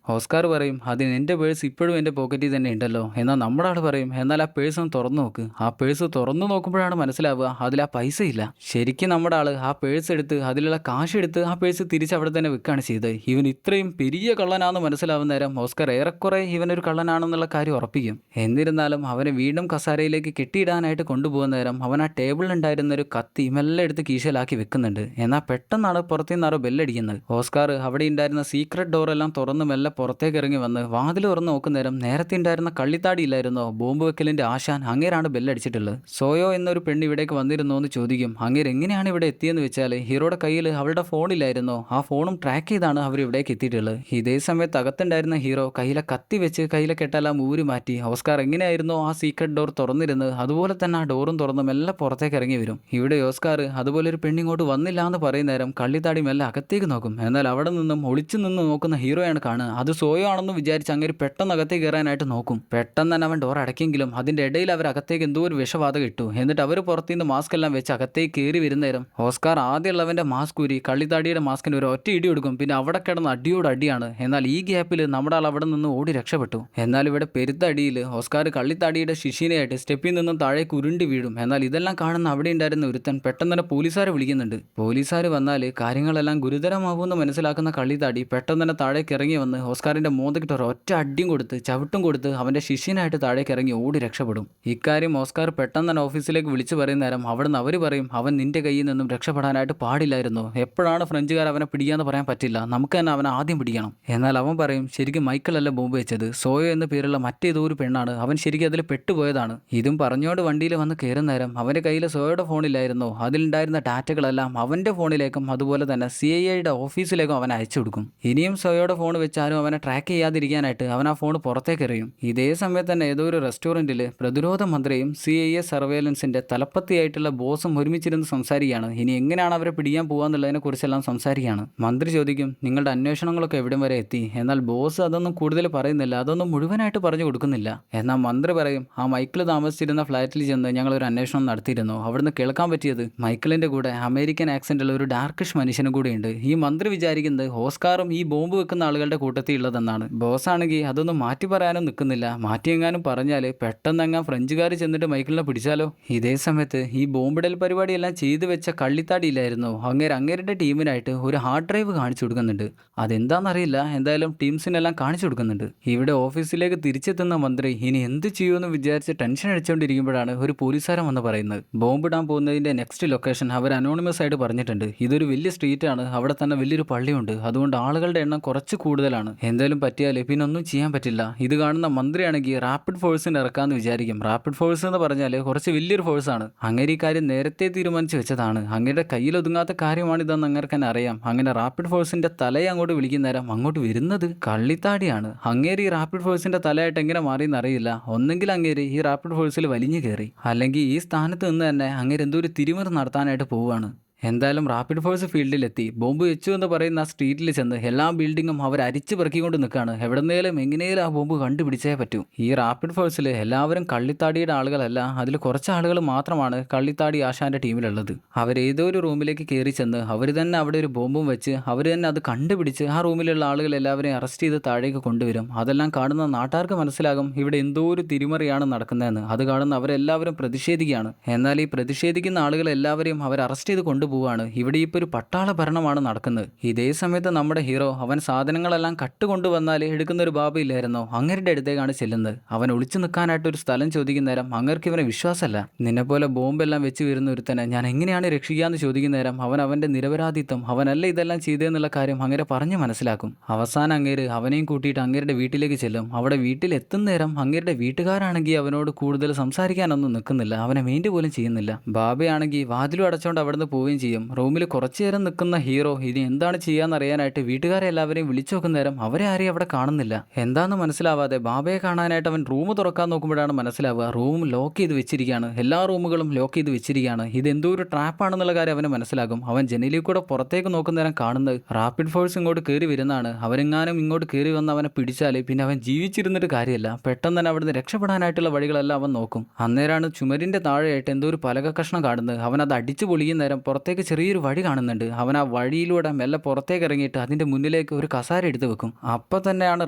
[SPEAKER 1] ഓസ്കാർ പറയും, അതിന് എൻ്റെ പേഴ്സ് ഇപ്പോഴും എൻ്റെ പോക്കറ്റിൽ തന്നെ ഉണ്ടല്ലോ. എന്നാൽ നമ്മുടെ ആൾ പറയും, എന്നാൽ ആ പേഴ്സ് ഒന്ന് തുറന്നു നോക്ക്. ആ പേഴ്സ് തുറന്നു നോക്കുമ്പോഴാണ് മനസ്സിലാവുക അതിൽ ആ പൈസ ഇല്ല. ശരിക്കും നമ്മുടെ ആൾ ആ പേഴ്സ് എടുത്ത് അതിലുള്ള കാശ് എടുത്ത് ആ പേഴ്സ് തിരിച്ച് അവിടെ തന്നെ വെക്കുകയാണ് ചെയ്തത്. ഇവൻ ഇത്രയും പെരിയ കള്ളനാണെന്ന് മനസ്സിലാവുന്ന നേരം ഓസ്കാർ ഏറെക്കുറെ ഇവനൊരു കള്ളനാണെന്നുള്ള കാര്യം ഉറപ്പിക്കും. എന്നിരുന്നാലും അവനെ വീണ്ടും കസാരയിലേക്ക് കെട്ടിയിടാനായിട്ട് കൊണ്ടുപോകുന്ന നേരം അവൻ ആ ടേബിളിലുണ്ടായിരുന്ന ഒരു കത്തി മെല്ലെ എടുത്ത് കീശയിലാക്കി വെക്കുന്നുണ്ട്. എന്നാൽ പെട്ടെന്നാണ് പുറത്തുനിന്നാറോ ബെല്ലടിക്കുന്നത്. ഓസ്കാർ അവിടെ ഉണ്ടായിരുന്ന സീക്രട്ട് ഡോറെല്ലാം തുറന്ന് മെല്ലെ പുറത്തേക്ക് ഇറങ്ങി വന്ന് വാതിൽ തുറന്ന് നോക്കുന്ന നേരം നേരത്തെ ഉണ്ടായിരുന്ന കള്ളിത്താടി ഇല്ലായിരുന്നോ ബോംബ് വെക്കലിൻ്റെ ആശാൻ, അങ്ങേരാണ് ബെല്ലടിച്ചിട്ടുള്ളത്. സോയോ എന്നൊരു പെണ്ണ് ഇവിടേക്ക് വന്നിരുന്നോ എന്ന് ചോദിക്കും. അങ്ങേര് എങ്ങനെയാണ് ഇവിടെ എത്തിയെന്ന് വെച്ചാൽ ഹീറോയുടെ കയ്യിൽ അവളുടെ ഫോണില്ലായിരുന്നോ, ആ ഫോണും ട്രാക്ക് ചെയ്താണ് അവർ ഇവിടേക്ക് എത്തിയിട്ടുള്ളത്. ഇതേ സമയത്ത് അകത്തുണ്ടായിരുന്ന ഹീറോ കയ്യിലെ കത്തി വെച്ച് കയ്യിലെ കെട്ടെല്ലാം ഊരി മാറ്റി ഓസ്കാർ എങ്ങനെയായിരുന്നോ ആ സീക്രട്ട് ഡോർ തുറന്നിരുന്നത് അതുപോലെ തന്നെ ആ ഡോറും തുറന്ന് മെല്ലെ പുറത്തേക്ക് ഇറങ്ങി വരും. ഇവിടെ ഓസ്കാർ അതുപോലെ ഒരു പെണ്ണിങ്ങോട്ട് വന്നില്ല എന്ന് പറയുന്ന നേരം കള്ളിത്താടി മെല്ലെ അകത്തേക്ക് നോക്കും. എന്നാൽ അവിടെ നിന്നും ഒളിച്ചു നിന്ന് നോക്കുന്ന ഹീറോയാണ് കാണുക. അത് സോയോ ആണെന്ന് വിചാരിച്ച് അങ്ങനെ പെട്ടെന്ന് അകത്തേക്ക് കയറാനായിട്ട് നോക്കും. പെട്ടെന്ന് തന്നെ അവൻ ഡോർ അടയ്ക്കെങ്കിലും അതിൻ്റെ ഇടയിൽ അവർ അകത്തേക്ക് എന്തോ ഒരു വിഷവാതകം ഇട്ടു. എന്നിട്ട് അവർ പുറത്തുനിന്ന് മാസ്ക് എല്ലാം വെച്ച് അകത്തേക്ക് കയറി വരുന്ന നേരം ഓസ്കാർ ആദ്യമുള്ളവൻ്റെ മാസ്ക് ഊരി കള്ളിത്താടിയുടെ മാസ്കിന് ഒരു ഒറ്റ ഇടി കൊടുക്കും. പിന്നെ അവിടെ കിടന്ന് അടിയോട് അടിയാണ്. എന്നാൽ ഈ ഗ്യാപ്പിൽ നമ്മുടെ ആൾ അവിടെ നിന്ന് ഓടി രക്ഷപ്പെട്ടു. എന്നാൽ ഇവിടെ പെരുത്ത അടിയിൽ ഓസ്കാർ കള്ളിത്താടിയുടെ ശിശീനയായിട്ട് സ്റ്റെപ്പിൽ നിന്നും താഴേക്ക് ഉരുണ്ടി വീഴും. എന്നാൽ ഇതെല്ലാം കാണുന്ന അവിടെ ഉണ്ടായിരുന്ന ഒരുത്തൻ പെട്ടെന്ന് തന്നെ പോലീസുകാരെ വിളിക്കുന്നുണ്ട്. പോലീസുകാർ വന്നാൽ കാര്യങ്ങളെല്ലാം ഗുരുതരമാകുമെന്ന് മനസ്സിലാക്കുന്ന കള്ളിത്താടി പെട്ടെന്ന് തന്നെ താഴേക്ക് ഇറങ്ങി വന്ന് ഓസ്കാറിന്റെ മോന്തക്കിട്ട് ഒറ്റ അടിയും കൊടുത്ത് ചവിട്ടും കൊടുത്ത് അവന്റെ ശിഷ്യനായിട്ട് താഴേക്ക് ഇറങ്ങി ഓടി രക്ഷപ്പെടും. ഇക്കാര്യം ഓസ്കാർ പെട്ടെന്ന് തന്നെ ഓഫീസിലേക്ക് വിളിച്ചു പറയുന്ന നേരം അവിടുന്ന് അവർ പറയും, അവൻ നിന്റെ കയ്യിൽ നിന്നും രക്ഷപ്പെടാനായിട്ട് പാടില്ലായിരുന്നു. എപ്പോഴാണ് ഫ്രഞ്ചുകാർ അവനെ പിടിക്കാന്ന് പറയാൻ പറ്റില്ല, നമുക്ക് തന്നെ അവനെ ആദ്യം പിടിക്കണം. എന്നാൽ അവൻ പറയും, ശരിക്കും മൈക്കിളല്ല ബോംബ് വെച്ചത്, സോയോ എന്ന പേരുള്ള മറ്റേതോ ഒരു പെണ്ണാണ്, അവൻ ശരിക്കും അതിൽ പെട്ടുപോയതാണ്. ഇതും പറഞ്ഞോണ്ട് വണ്ടിയിൽ വന്ന് കയറുന്ന നേരം അവന്റെ കയ്യിൽ സോയോയുടെ ഫോണിലായിരുന്നോ അതിലുണ്ടായിരുന്ന ഡാറ്റകളെല്ലാം അവന്റെ ഫോണിലേക്കും അതുപോലെ തന്നെ CIA ഓഫീസിലേക്കും അവൻ അയച്ചു കൊടുക്കും. ഇനിയും സോയോയുടെ ഫോൺ വെച്ചാലും അവനെ ട്രാക്ക് ചെയ്യാതിരിക്കാനായിട്ട് അവൻ ആ ഫോൺ പുറത്തേക്ക് എറിയും. ഇതേ സമയത്ത് തന്നെ ഏതോ ഒരു റെസ്റ്റോറൻറ്റിൽ പ്രതിരോധ മന്ത്രിയും CIA സർവേലൻസിന്റെ തലപ്പത്തിയായിട്ടുള്ള ബോസും ഒരുമിച്ചിരുന്ന് സംസാരിക്കുകയാണ്. ഇനി എങ്ങനെയാണ് അവരെ പിടിക്കാൻ പോകാന്നുള്ളതിനെ കുറിച്ചെല്ലാം സംസാരിക്കുകയാണ്. മന്ത്രി ചോദിക്കും, നിങ്ങളുടെ അന്വേഷണങ്ങളൊക്കെ എവിടം വരെ എത്തി? എന്നാൽ ബോസ് അതൊന്നും കൂടുതൽ പറയുന്നില്ല, അതൊന്നും മുഴുവനായിട്ട് പറഞ്ഞു കൊടുക്കുന്നില്ല. എന്നാൽ മന്ത്രി പറയും, ആ മൈക്കിൾ താമസിച്ചിരുന്ന ഫ്ലാറ്റിൽ ചെന്ന് ഞങ്ങളൊരു അന്വേഷണം നടത്തിയിരുന്നു. അവിടുന്ന് കേൾക്കാൻ പറ്റിയത് മൈക്കിളിന്റെ കൂടെ അമേരിക്കൻ ആക്സെന്റുള്ള ഒരു ഡാർക്കിഷ് മനുഷ്യനും കൂടെ ഉണ്ട്. ഈ മന്ത്രി വിചാരിക്കുന്നത് ഓസ്കാറും ഈ ബോംബ് വെക്കുന്ന ആളുകളുടെ കൂട്ടത്തിൽ ഉള്ളതെന്നാണ്. ബോസ് ആണെങ്കിൽ അതൊന്നും മാറ്റി പറയാനും നിൽക്കുന്നില്ല. മാറ്റിയെങ്ങാനും പറഞ്ഞാൽ പെട്ടെന്നെങ്ങാൻ ഫ്രഞ്ചുകാർ ചെന്നിട്ട് മൈക്കിളിനെ പിടിച്ചാലോ. ഇതേ സമയത്ത് ഈ ബോംബിടൽ പരിപാടിയെല്ലാം ചെയ്തു വെച്ച കള്ളിത്താടിയില്ലായിരുന്നോ അങ്ങേരുടെ ടീമിനായിട്ട് ഒരു ഹാർഡ് ഡ്രൈവ് കാണിച്ചു കൊടുക്കുന്നുണ്ട്. അതെന്താണെന്നറിയില്ല, എന്തായാലും ടീംസിനെല്ലാം കാണിച്ചു കൊടുക്കുന്നുണ്ട്. ഇവിടെ ഓഫീസിലേക്ക് തിരിച്ചെത്തുന്ന മന്ത്രി ഇനി എന്ത് ചെയ്യുമെന്ന് വിചാരിച്ച് ടെൻഷൻ അടിച്ചുകൊണ്ടിരിക്കുമ്പോഴാണ് ഒരു പോലീസുകാരൻ വന്ന് പറയുന്നത്, ബോംബിടാൻ പോകുന്നതിന്റെ നെക്സ്റ്റ് ലൊക്കേഷൻ അവർ അനോണിമസ് ആയിട്ട് പറഞ്ഞിട്ടുണ്ട്. ഇതൊരു വലിയ സ്ട്രീറ്റ് ആണ്, അവിടെ തന്നെ വലിയൊരു പള്ളിയുണ്ട്, അതുകൊണ്ട് ആളുകളുടെ എണ്ണം കുറച്ച് കൂടുതലാണ്. നിൽക്കുകയാണ്. എന്തായാലും പറ്റിയാൽ പിന്നെ ഒന്നും ചെയ്യാൻ പറ്റില്ല. ഇത് കാണുന്ന മന്ത്രിയാണെങ്കിൽ റാപ്പിഡ് ഫോഴ്സിന് ഇറക്കാമെന്ന് വിചാരിക്കും. റാപ്പിഡ് ഫോഴ്സ് എന്ന് പറഞ്ഞാൽ കുറച്ച് വലിയൊരു ഫോഴ്സാണ്. അങ്ങനെ ഈ കാര്യം നേരത്തെ തീരുമാനിച്ച് വെച്ചതാണ്. അങ്ങയുടെ കയ്യിലൊതുങ്ങാത്ത കാര്യമാണിതെന്ന് അങ്ങേർക്ക് തന്നെ അറിയാം. അങ്ങനെ റാപ്പിഡ് ഫോഴ്സിന്റെ തലയെ അങ്ങോട്ട് വിളിക്കുന്ന നേരം അങ്ങോട്ട് വരുന്നത് കള്ളിത്താടിയാണ്. അങ്ങേര് ഈ റാപ്പിഡ് ഫോഴ്സിന്റെ തലയായിട്ട് എങ്ങനെ മാറിയെന്ന് അറിയില്ല. ഒന്നെങ്കിൽ അങ്ങേര് ഈ റാപ്പിഡ് ഫോഴ്സിൽ വലിഞ്ഞു കയറി, അല്ലെങ്കിൽ ഈ സ്ഥാനത്ത് നിന്ന് തന്നെ അങ്ങേര് എന്തോ ഒരു തിരിമറി നടത്താനായിട്ട് പോവുകയാണ്. എന്തായാലും റാപ്പിഡ് ഫോഴ്സ് ഫീൽഡിലെത്തി ബോംബ് വെച്ചു എന്ന് പറയുന്ന ആ സ്ട്രീറ്റിൽ ചെന്ന് എല്ലാ ബിൽഡിങ്ങും അവർ അരിച്ച് പെറുക്കിക്കൊണ്ട് നിൽക്കുകയാണ്. എവിടെന്നേലും എങ്ങനെയും ആ ബോംബ് കണ്ടുപിടിച്ചേ പറ്റൂ. ഈ റാപ്പിഡ് ഫോഴ്സിൽ എല്ലാവരും കള്ളിത്താടിയുടെ ആളുകളല്ല, അതിൽ കുറച്ച് ആളുകൾ മാത്രമാണ് കള്ളിത്താടി ആശാന്റെ ടീമിലുള്ളത്. അവരേതോ ഒരു റൂമിലേക്ക് കയറി ചെന്ന് അവർ തന്നെ അവിടെ ഒരു ബോംബും വെച്ച് അവർ തന്നെ അത് കണ്ടുപിടിച്ച് ആ റൂമിലുള്ള ആളുകൾ എല്ലാവരെയും അറസ്റ്റ് ചെയ്ത് താഴേക്ക് കൊണ്ടുവരും. അതെല്ലാം കാണുന്ന നാട്ടുകാർക്ക് മനസ്സിലാകും ഇവിടെ എന്തോ ഒരു തിരിമറിയാണ് നടക്കുന്നതെന്ന്. അത് കാണുന്ന അവരെല്ലാവരും പ്രതിഷേധിക്കുകയാണ്. എന്നാൽ ഈ പ്രതിഷേധിക്കുന്ന ആളുകൾ എല്ലാവരെയും അവർ അറസ്റ്റ് ചെയ്ത് പോവാണ്. ഇവിടെ ഇപ്പോൾ ഒരു പട്ടാള ഭരണമാണ് നടക്കുന്നത്. ഇതേ സമയത്ത് നമ്മുടെ ഹീറോ അവൻ സാധനങ്ങളെല്ലാം കട്ടുകൊണ്ടുവന്നാൽ എടുക്കുന്ന ഒരു ബാബ ഇല്ലായിരുന്നോ, അങ്ങേരുടെ അടുത്തേക്കാണ് ചെല്ലുന്നത്. അവൻ ഒളിച്ചു നിൽക്കാനായിട്ട് ഒരു സ്ഥലം ചോദിക്കുന്ന നേരം അങ്ങേർക്ക് ഇവനെ വിശ്വാസമല്ല. നിന്നെപ്പോലെ ബോംബെല്ലാം വെച്ച് വരുന്ന ഒരുത്തനെ ഞാൻ എങ്ങനെയാണ് രക്ഷിക്കാന്ന് ചോദിക്കുന്ന നേരം അവൻ അവന്റെ നിരപരാധിത്വം, അവനല്ല ഇതെല്ലാം ചെയ്തതെന്നുള്ള കാര്യം അങ്ങേരെ പറഞ്ഞ് മനസ്സിലാക്കും. അവസാനം അങ്ങേര് അവനെയും കൂട്ടിയിട്ട് അങ്ങേരുടെ വീട്ടിലേക്ക് ചെല്ലും. അവിടെ വീട്ടിൽ എത്തുന്ന നേരം അങ്ങേരുടെ വീട്ടുകാരാണെങ്കിൽ അവനോട് കൂടുതൽ സംസാരിക്കാനൊന്നും നിൽക്കുന്നില്ല. അവനെ മെയിൻറ്റ് പോലും ചെയ്യുന്നില്ല. ബാബയാണെങ്കിൽ വാതിലും അടച്ചുകൊണ്ട് അവിടുന്ന് പോവുകയും ചെയ്യും. റൂമിൽ കുറച്ചു നേരം നിൽക്കുന്ന ഹീറോ ഇനി എന്താണ് ചെയ്യാന്നറിയാനായിട്ട് വീട്ടുകാരെ എല്ലാവരെയും വിളിച്ചു നോക്കുന്ന നേരം അവരെ ആരെയും അവിടെ കാണുന്നില്ല. എന്താന്ന് മനസ്സിലാവാതെ ബാബയെ കാണാനായിട്ട് അവൻ റൂം തുറക്കാൻ നോക്കുമ്പോഴാണ് മനസ്സിലാവുക റൂം ലോക്ക് ചെയ്ത് വെച്ചിരിക്കുകയാണ്. എല്ലാ റൂമുകളും ലോക്ക് ചെയ്ത് വെച്ചിരിക്കുകയാണ്. ഇത് എന്തോ ഒരു ട്രാപ്പാണെന്നുള്ള കാര്യം അവന് മനസ്സിലാകും. അവൻ ജനലിൽ കൂടെ പുറത്തേക്ക് നോക്കുന്ന നേരം കാണുന്നത് റാപ്പിഡ് ഫോഴ്സ് ഇങ്ങോട്ട് കയറി വരുന്നതാണ്. അവരെങ്ങാനും ഇങ്ങോട്ട് കയറി വന്ന് അവനെ പിടിച്ചാൽ പിന്നെ അവൻ ജീവിച്ചിരുന്നിട്ട് കാര്യമില്ല. പെട്ടെന്ന് തന്നെ അവിടുന്ന് രക്ഷപ്പെടാനായിട്ടുള്ള വഴികളെല്ലാം അവൻ നോക്കും. അന്നേരമാണ് ചുമരിന്റെ താഴെയായിട്ട് എന്തോ ഒരു പലക കഷ്ണം കാണുന്നത്. അവൻ അത് അടിച്ചു പൊളിക്കുന്ന നേരം പുറത്തേക്ക് ചെറിയൊരു വഴി കാണുന്നുണ്ട്. അവൻ ആ വഴിയിലൂടെ മെല്ലെ പുറത്തേക്ക് ഇറങ്ങിയിട്ട് അതിന്റെ മുന്നിലേക്ക് ഒരു കസാര എടുത്ത് വെക്കും. അപ്പം തന്നെയാണ്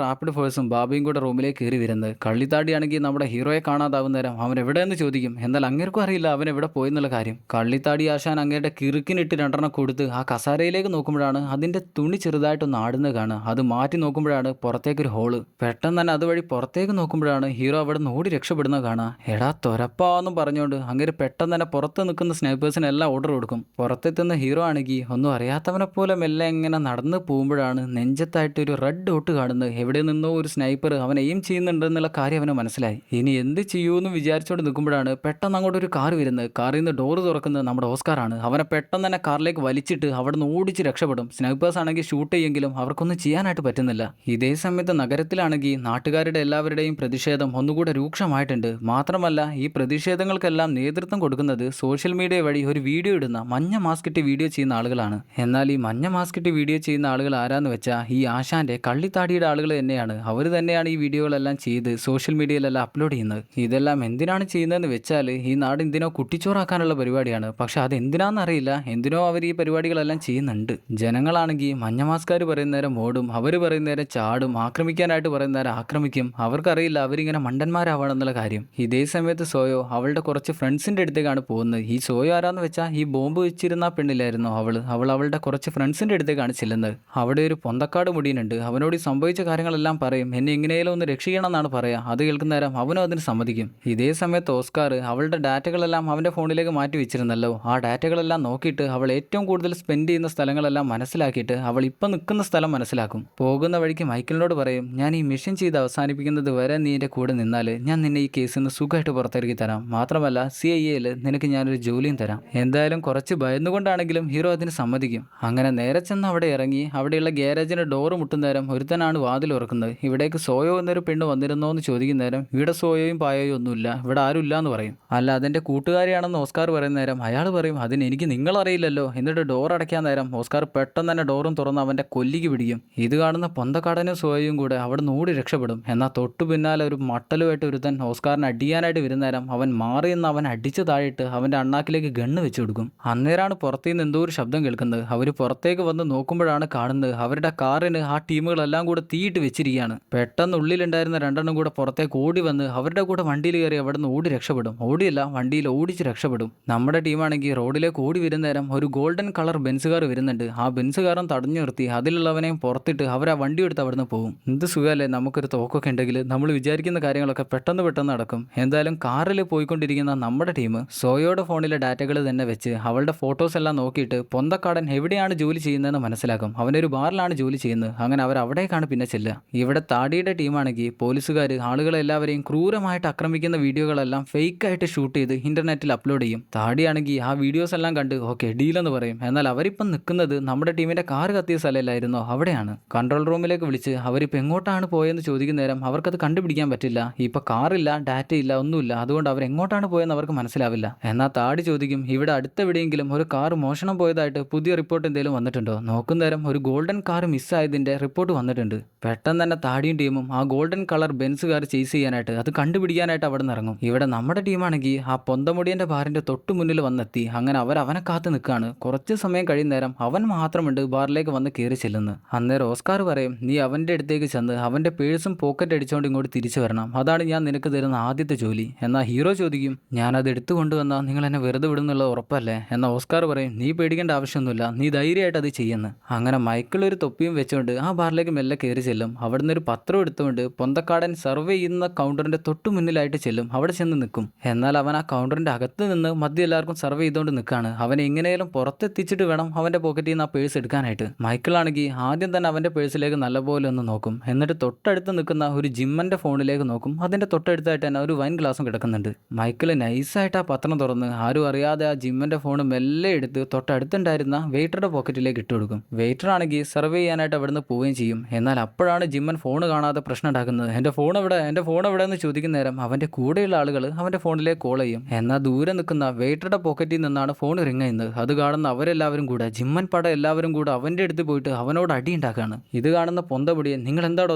[SPEAKER 1] റാപ്പിഡ് ഫോഴ്സും ബാബയും കൂടെ റൂമിലേക്ക് കയറി വരുന്നത്. കള്ളിത്താടിയാണെങ്കിൽ നമ്മുടെ ഹീറോയെ കാണാതാവുന്ന നേരം അവൻ എവിടെയെന്ന് ചോദിക്കും. എന്നാൽ അങ്ങേർക്കും അറിയില്ല അവൻ എവിടെ പോയെന്നുള്ള കാര്യം. കള്ളിത്താടി ആശാൻ അങ്ങേരുടെ കിറുക്കിനിട്ട് രണ്ടെണ്ണം കൊടുത്ത് ആ കസാരയിലേക്ക് നോക്കുമ്പോഴാണ് അതിന്റെ തുണി ചെറുതായിട്ടൊന്ന് ആടുന്നത് കാണുക. അത് മാറ്റി നോക്കുമ്പോഴാണ് പുറത്തേക്കൊരു ഹോള്. പെട്ടെന്ന് തന്നെ അതുവഴി പുറത്തേക്ക് നോക്കുമ്പോഴാണ് ഹീറോ അവിടെ നിന്ന് ഓടി രക്ഷപ്പെടുന്നത് കാണുക. എടാ തൊരപ്പാന്നും പറഞ്ഞുകൊണ്ട് അങ്ങേര് പെട്ടെന്ന് തന്നെ പുറത്ത് നിൽക്കുന്ന സ്നൈപ്പേഴ്സിനെല്ലാം ഓർഡർ കൊടുക്കും. പുറത്തെത്തുന്ന ഹീറോ ആണെങ്കിൽ ഒന്നും അറിയാത്തവനെ പോലെ മെല്ലെ ഇങ്ങനെ നടന്ന് പോകുമ്പോഴാണ് നെഞ്ചത്തായിട്ട് ഒരു റെഡ് ഡോട്ട് കാണുന്നത്. എവിടെ നിന്നോ ഒരു സ്നൈപ്പർ അവൻ എയിം ചെയ്യുന്നുണ്ടെന്നുള്ള കാര്യം അവന് മനസ്സിലായി. ഇനി എന്ത് ചെയ്യുമെന്ന് വിചാരിച്ചുകൊണ്ട് നിൽക്കുമ്പോഴാണ് പെട്ടെന്ന് അങ്ങോട്ട് ഒരു കാർ വരുന്നത്. കാറിൽ നിന്ന് ഡോറ് തുറക്കുന്നത് നമ്മുടെ ഓസ്കാറാണ്. അവനെ പെട്ടെന്ന് തന്നെ കാറിലേക്ക് വലിച്ചിട്ട് അവിടെ നിന്ന് ഓടിച്ച് രക്ഷപ്പെടും. സ്നൈപ്പേഴ്സ് ആണെങ്കിൽ ഷൂട്ട് ചെയ്യെങ്കിലും അവർക്കൊന്നും ചെയ്യാനായിട്ട് പറ്റുന്നില്ല. ഇതേ സമയത്ത് നഗരത്തിലാണെങ്കിൽ നാട്ടുകാരുടെ എല്ലാവരുടെയും പ്രതിഷേധം ഒന്നുകൂടെ രൂക്ഷമായിട്ടുണ്ട്. മാത്രമല്ല ഈ പ്രതിഷേധങ്ങൾക്കെല്ലാം നേതൃത്വം കൊടുക്കുന്നത് സോഷ്യൽ മീഡിയ വഴി ഒരു വീഡിയോ ഇടുന്ന മഞ്ഞ മാസ്ക് ഇട്ട് വീഡിയോ ചെയ്യുന്ന ആളുകളാണ്. എന്നാൽ ഈ മഞ്ഞ മാസ്ക് ഇട്ട് വീഡിയോ ചെയ്യുന്ന ആളുകൾ ആരാന്ന് വെച്ചാൽ ഈ ആശാന്റെ കള്ളിത്താടിയുടെ ആളുകൾ തന്നെയാണ്. അവർ തന്നെയാണ് ഈ വീഡിയോകളെല്ലാം ചെയ്ത് സോഷ്യൽ മീഡിയയിലെല്ലാം അപ്ലോഡ് ചെയ്യുന്നത്. ഇതെല്ലാം എന്തിനാണ് ചെയ്യുന്നതെന്ന് വെച്ചാൽ ഈ നാട് എന്തിനോ കുട്ടിച്ചോറാക്കാനുള്ള പരിപാടിയാണ്. പക്ഷെ അത് എന്തിനാണെന്നറിയില്ല, എന്തിനോ അവർ ഈ പരിപാടികളെല്ലാം ചെയ്യുന്നുണ്ട്. ജനങ്ങളാണെങ്കിൽ മഞ്ഞ മാസ്കാർ പറയുന്ന നേരം ഓടും, അവർ പറയുന്ന നേരം ചാടും, ആക്രമിക്കാനായിട്ട് പറയുന്ന നേരം ആക്രമിക്കും. അവർക്കറിയില്ല അവരിങ്ങനെ മണ്ടന്മാരാവണമെന്നുള്ള കാര്യം. ഇതേ സമയത്ത് സോയോ അവളുടെ കുറച്ച് ഫ്രണ്ട്സിന്റെ അടുത്തേക്കാണ് പോകുന്നത്. ഈ സോയോ ആരാന്ന് വെച്ചാൽ ഈ ബോംബ് വെച്ചിരുന്ന പെണ്ണില്ലായിരുന്നു അവൾ അവളുടെ കുറച്ച് ഫ്രണ്ട്സിന്റെ അടുത്തേക്കാണ് ചെല്ലുന്നത്. അവിടെ ഒരു പൊന്തക്കാട് മുടിയുന്നുണ്ട്. അവനോട് സംഭവിച്ച കാര്യങ്ങളെല്ലാം പറയും. എന്നെ എങ്ങനെയാലും ഒന്ന് രക്ഷിക്കണം എന്നാണ് പറയാ. അത് കേൾക്കുന്ന നേരം അവനും അതിന് സമ്മതിക്കും. ഇതേ സമയത്ത് ഓസ്കാർ അവളുടെ ഡാറ്റകളെല്ലാം അവന്റെ ഫോണിലേക്ക് മാറ്റി വെച്ചിരുന്നല്ലോ. ആ ഡാറ്റകളെല്ലാം നോക്കിയിട്ട് അവൾ ഏറ്റവും കൂടുതൽ സ്പെൻഡ് ചെയ്യുന്ന സ്ഥലങ്ങളെല്ലാം മനസ്സിലാക്കിയിട്ട് അവൾ ഇപ്പം നിൽക്കുന്ന സ്ഥലം മനസ്സിലാക്കും. പോകുന്ന വഴിക്ക് മൈക്കിളിനോട് പറയും, ഞാൻ ഈ മിഷൻ ചെയ്ത് അവസാനിപ്പിക്കുന്നത് വരെ നീ എൻ്റെ കൂടെ നിന്നാൽ ഞാൻ നിന്നെ ഈ കേസിൽ നിന്ന് സുഖമായിട്ട് പുറത്തിറക്കി തരാം. മാത്രമല്ല CIA-യിൽ നിനക്ക് ഞാനൊരു ജോലിയും തരാം. എന്തായാലും കുറച്ച് ഭയന്നുകൊണ്ടാണെങ്കിലും ഹീറോ അതിന് സമ്മതിക്കും. അങ്ങനെ നേരെ ചെന്ന് അവിടെ ഇറങ്ങി അവിടെയുള്ള ഗ്യാരേജിന്റെ ഡോറ് മുട്ടുന്ന നേരം ഒരുത്തനാണ് വാതിൽ ഉറക്കുന്നത്. ഇവിടേക്ക് സോയോ എന്നൊരു പെണ്ണ് വന്നിരുന്നോ എന്ന് ചോദിക്കുന്ന നേരം ഇവിടെ സോയോയും പായോയും ഒന്നുമില്ല, ഇവിടെ ആരും ഇല്ല എന്ന് പറയും. അല്ല അതെന്റെ കൂട്ടുകാരിയാണെന്ന് ഓസ്കാർ പറയുന്ന നേരം അയാൾ പറയും അതിന് എനിക്ക് നിങ്ങളറിയില്ലല്ലോ. എന്നിട്ട് ഡോർ അടയ്ക്കാൻ നേരം ഓസ്കാർ പെട്ടെന്ന് തന്നെ ഡോറും തുറന്ന് അവന്റെ കൊല്ലിക്ക് പിടിക്കും. ഇത് കാണുന്ന പൊന്തക്കാടനും സോയയും കൂടെ അവിടെ നിന്ന് ഓടി രക്ഷപ്പെടും. എന്നാൽ തൊട്ടു പിന്നാലെ ഒരു മട്ടലുമായിട്ട് ഒരുത്തൻ ഓസ്കാറിനെ അടിയാനായിട്ട് വരുന്ന നേരം അവൻ മാറിയെന്ന് അവൻ അടിച്ചു താഴിട്ട് അവന്റെ അണ്ണാക്കിലേക്ക് ഗണ്ണ് വെച്ചു കൊടുക്കും. അന്നേരമാണ് പുറത്തുനിന്ന് എന്തോ ഒരു ശബ്ദം കേൾക്കുന്നത്. അവർ പുറത്തേക്ക് വന്ന് നോക്കുമ്പോഴാണ് കാണുന്നത് അവരുടെ കാറിന് ആ ടീമുകളെല്ലാം കൂടെ തീയിട്ട് വെച്ചിരിക്കുകയാണ്. പെട്ടെന്ന് ഉള്ളിലുണ്ടായിരുന്ന രണ്ടെണ്ണം കൂടെ പുറത്തേക്ക് ഓടി വന്ന് അവരുടെ കൂടെ വണ്ടിയിൽ കയറി അവിടെ നിന്ന് ഓടി രക്ഷപ്പെടും. ഓടിയല്ല വണ്ടിയിൽ ഓടിച്ച് രക്ഷപ്പെടും. നമ്മുടെ ടീമാണെങ്കിൽ റോഡിലേക്ക് ഓടി വരുന്ന നേരം ഒരു ഗോൾഡൻ കളർ ബെൻസ് കാർ വരുന്നുണ്ട്. ആ ബെൻസ് കാറും തടഞ്ഞു നിർത്തി അതിലുള്ളവനെയും പുറത്തിട്ട് അവർ ആ വണ്ടി എടുത്ത് അവിടെ നിന്ന് പോകും. എന്ത് സുഖമല്ലേ, നമുക്കൊരു തോക്കൊക്കെ ഉണ്ടെങ്കിൽ നമ്മൾ വിചാരിക്കുന്ന കാര്യങ്ങളൊക്കെ പെട്ടെന്ന് നടക്കും. എന്തായാലും കാറിൽ പോയിക്കൊണ്ടിരിക്കുന്ന നമ്മുടെ ടീം സോയോയുടെ ഫോണിലെ ഡാറ്റകൾ തന്നെ വെച്ച് അവളുടെ ഫോട്ടോ ഫോട്ടോസ് എല്ലാം നോക്കിയിട്ട് പൊന്തക്കാടൻ എവിടെയാണ് ജോലി ചെയ്യുന്നതെന്ന് മനസ്സിലാക്കും. അവനൊരു ബാറിലാണ് ജോലി ചെയ്യുന്നത്. അങ്ങനെ അവർ അവിടേക്കാണ് പിന്നെ ചെല്ലുക. ഇവിടെ താടിയുടെ ടീമാണെങ്കിൽ പോലീസുകാർ ആളുകളെല്ലാവരെയും ക്രൂരമായിട്ട് ആക്രമിക്കുന്ന വീഡിയോകളെല്ലാം ഫേക്കായിട്ട് ഷൂട്ട് ചെയ്ത് ഇന്റർനെറ്റിൽ അപ്ലോഡ് ചെയ്യും. താടിയാണെങ്കിൽ ആ വീഡിയോസ് എല്ലാം കണ്ട് ഓക്കെ ഡീലെന്ന് പറയും. എന്നാൽ അവരിപ്പം നിൽക്കുന്നത് നമ്മുടെ ടീമിന്റെ കാർ കത്തിയ സ്ഥലമില്ലായിരുന്നോ അവിടെയാണ്. കൺട്രോൾ റൂമിലേക്ക് വിളിച്ച് അവരിപ്പോൾ എങ്ങോട്ടാണ് പോയെന്ന് ചോദിക്കുന്ന നേരം അവർക്കത് കണ്ടുപിടിക്കാൻ പറ്റില്ല. ഇപ്പൊ കാറില്ല, ഡാറ്റ ഇല്ല, ഒന്നുമില്ല. അതുകൊണ്ട് അവർ എങ്ങോട്ടാണ് പോയെന്ന് അവർക്ക് മനസ്സിലാവില്ല. എന്നാൽ താടി ചോദിക്കും ഇവിടെ അടുത്തെവിടെയെങ്കിലും ഒരു കാർ മോഷണം പോയതായിട്ട് പുതിയ റിപ്പോർട്ട് എന്തെങ്കിലും വന്നിട്ടുണ്ടോ. നോക്കുന്നേരം ഒരു ഗോൾഡൻ കാർ മിസ്സായതിന്റെ റിപ്പോർട്ട് വന്നിട്ടുണ്ട്. പെട്ടെന്ന് തന്നെ താടിയും ടീമും ആ golden colour Benz car chase ചെയ്യാനായിട്ട് അത് കണ്ടുപിടിക്കാനായിട്ട് അവിടെ നിന്ന് ഇറങ്ങും. ഇവിടെ നമ്മുടെ ടീമാണെങ്കിൽ ആ പൊന്തമുടിയന്റെ ബാറിന്റെ തൊട്ട് മുന്നിൽ വന്നെത്തി. അങ്ങനെ അവനെ കാത്ത് നിൽക്കുകയാണ്. കുറച്ച് സമയം കഴിയുന്നേരം അവൻ മാത്രമുണ്ട് ബാറിലേക്ക് വന്ന് കയറി ചെല്ലുന്നു. അന്നേരം ഓസ്കാർ പറയും നീ അവന്റെ അടുത്തേക്ക് ചെന്ന് അവന്റെ പേഴ്സും പോക്കറ്റ് അടിച്ചുകൊണ്ട് ഇങ്ങോട്ട് തിരിച്ചു വരണം. അതാണ് ഞാൻ നിനക്ക് തരുന്ന ആദ്യത്തെ ജോലി. എന്നാൽ ഹീറോ ചോദിക്കും ഞാനത് എടുത്തു കൊണ്ടുവന്നാൽ നിങ്ങൾ എന്നെ വെറുതെ വിടുന്നുള്ളത് ഉറപ്പല്ലേ. എന്നാൽ ഓസ്കാർ പറയും നീ പേടിക്കേണ്ട ആവശ്യമൊന്നുമില്ല, നീ ധൈര്യമായിട്ട് അത് ചെയ്യുന്നു. അങ്ങനെ മൈക്കിൾ ഒരു തൊപ്പിയും വെച്ചുകൊണ്ട് ആ ബാറിലേക്ക് മെല്ലെ കയറി ചെല്ലും. അവിടുന്ന് ഒരു പത്രം എടുത്തുകൊണ്ട് പൊന്തക്കാടൻ സർവേ ചെയ്യുന്ന കൗണ്ടറിന്റെ തൊട്ട് മുന്നിലായിട്ട് ചെല്ലും. അവിടെ ചെന്ന് നിൽക്കും. എന്നാൽ അവൻ ആ കൗണ്ടറിന്റെ അകത്ത് നിന്ന് മധ്യ എല്ലാവർക്കും സർവേ ചെയ്തുകൊണ്ട് നിൽക്കുകയാണ്. അവനെ എങ്ങനെയാലും പുറത്തെത്തിച്ചിട്ട് വേണം അവന്റെ പോക്കറ്റിൽ നിന്ന് ആ പേഴ്സ് എടുക്കാനായിട്ട്. മൈക്കിളാണെങ്കിൽ ആദ്യം തന്നെ അവന്റെ പേഴ്സിലേക്ക് നല്ലപോലെ ഒന്ന് നോക്കും. എന്നിട്ട് തൊട്ടടുത്ത് നിൽക്കുന്ന ഒരു ജിമ്മന്റെ ഫോണിലേക്ക് നോക്കും. അതിന്റെ തൊട്ടടുത്തായിട്ട് തന്നെ ഒരു വൈൻ ഗ്ലാസും കിടക്കുന്നുണ്ട്. മൈക്കിൾ നൈസായിട്ട് ആ പത്രം തുറന്ന് ആരും അറിയാതെ ആ ജിമ്മന്റെ ഫോൺ മെല്ലെ എടുത്ത് തൊട്ടടുത്തുണ്ടായിരുന്ന വെയിറ്ററുടെ പോക്കറ്റിലേക്ക് ഇട്ട് കൊടുക്കും. വെയിറ്റർ ആണെങ്കിൽ സർവേ ചെയ്യാനായിട്ട് അവിടുന്ന് പോവുകയും ചെയ്യും. എന്നാൽ അപ്പോഴാണ് ജിമ്മൻ ഫോൺ കാണാതെ പ്രശ്നം ഉണ്ടാക്കുന്നത്. എൻ്റെ ഫോൺ എവിടെ എന്ന് ചോദിക്കുന്ന നേരം അവന്റെ കൂടെയുള്ള ആളുകൾ അവന്റെ ഫോണിലേക്ക് കോൾ ചെയ്യും. എന്നാൽ ദൂരെ നിൽക്കുന്ന വെയിറ്ററുടെ പോക്കറ്റിൽ നിന്നാണ് ഫോൺ റിങ് ചെയ്യുന്നത്. അത് കാണുന്ന അവരെല്ലാവരും കൂടെ ജിമ്മൻ പട എല്ലാവരും കൂടെ അവന്റെ അടുത്ത് പോയിട്ട് അവനോട് അടി ഉണ്ടാക്കുകയാണ്. ഇത് കാണുന്ന പൊന്തപൊടിയൻ നിങ്ങൾ എന്താടോ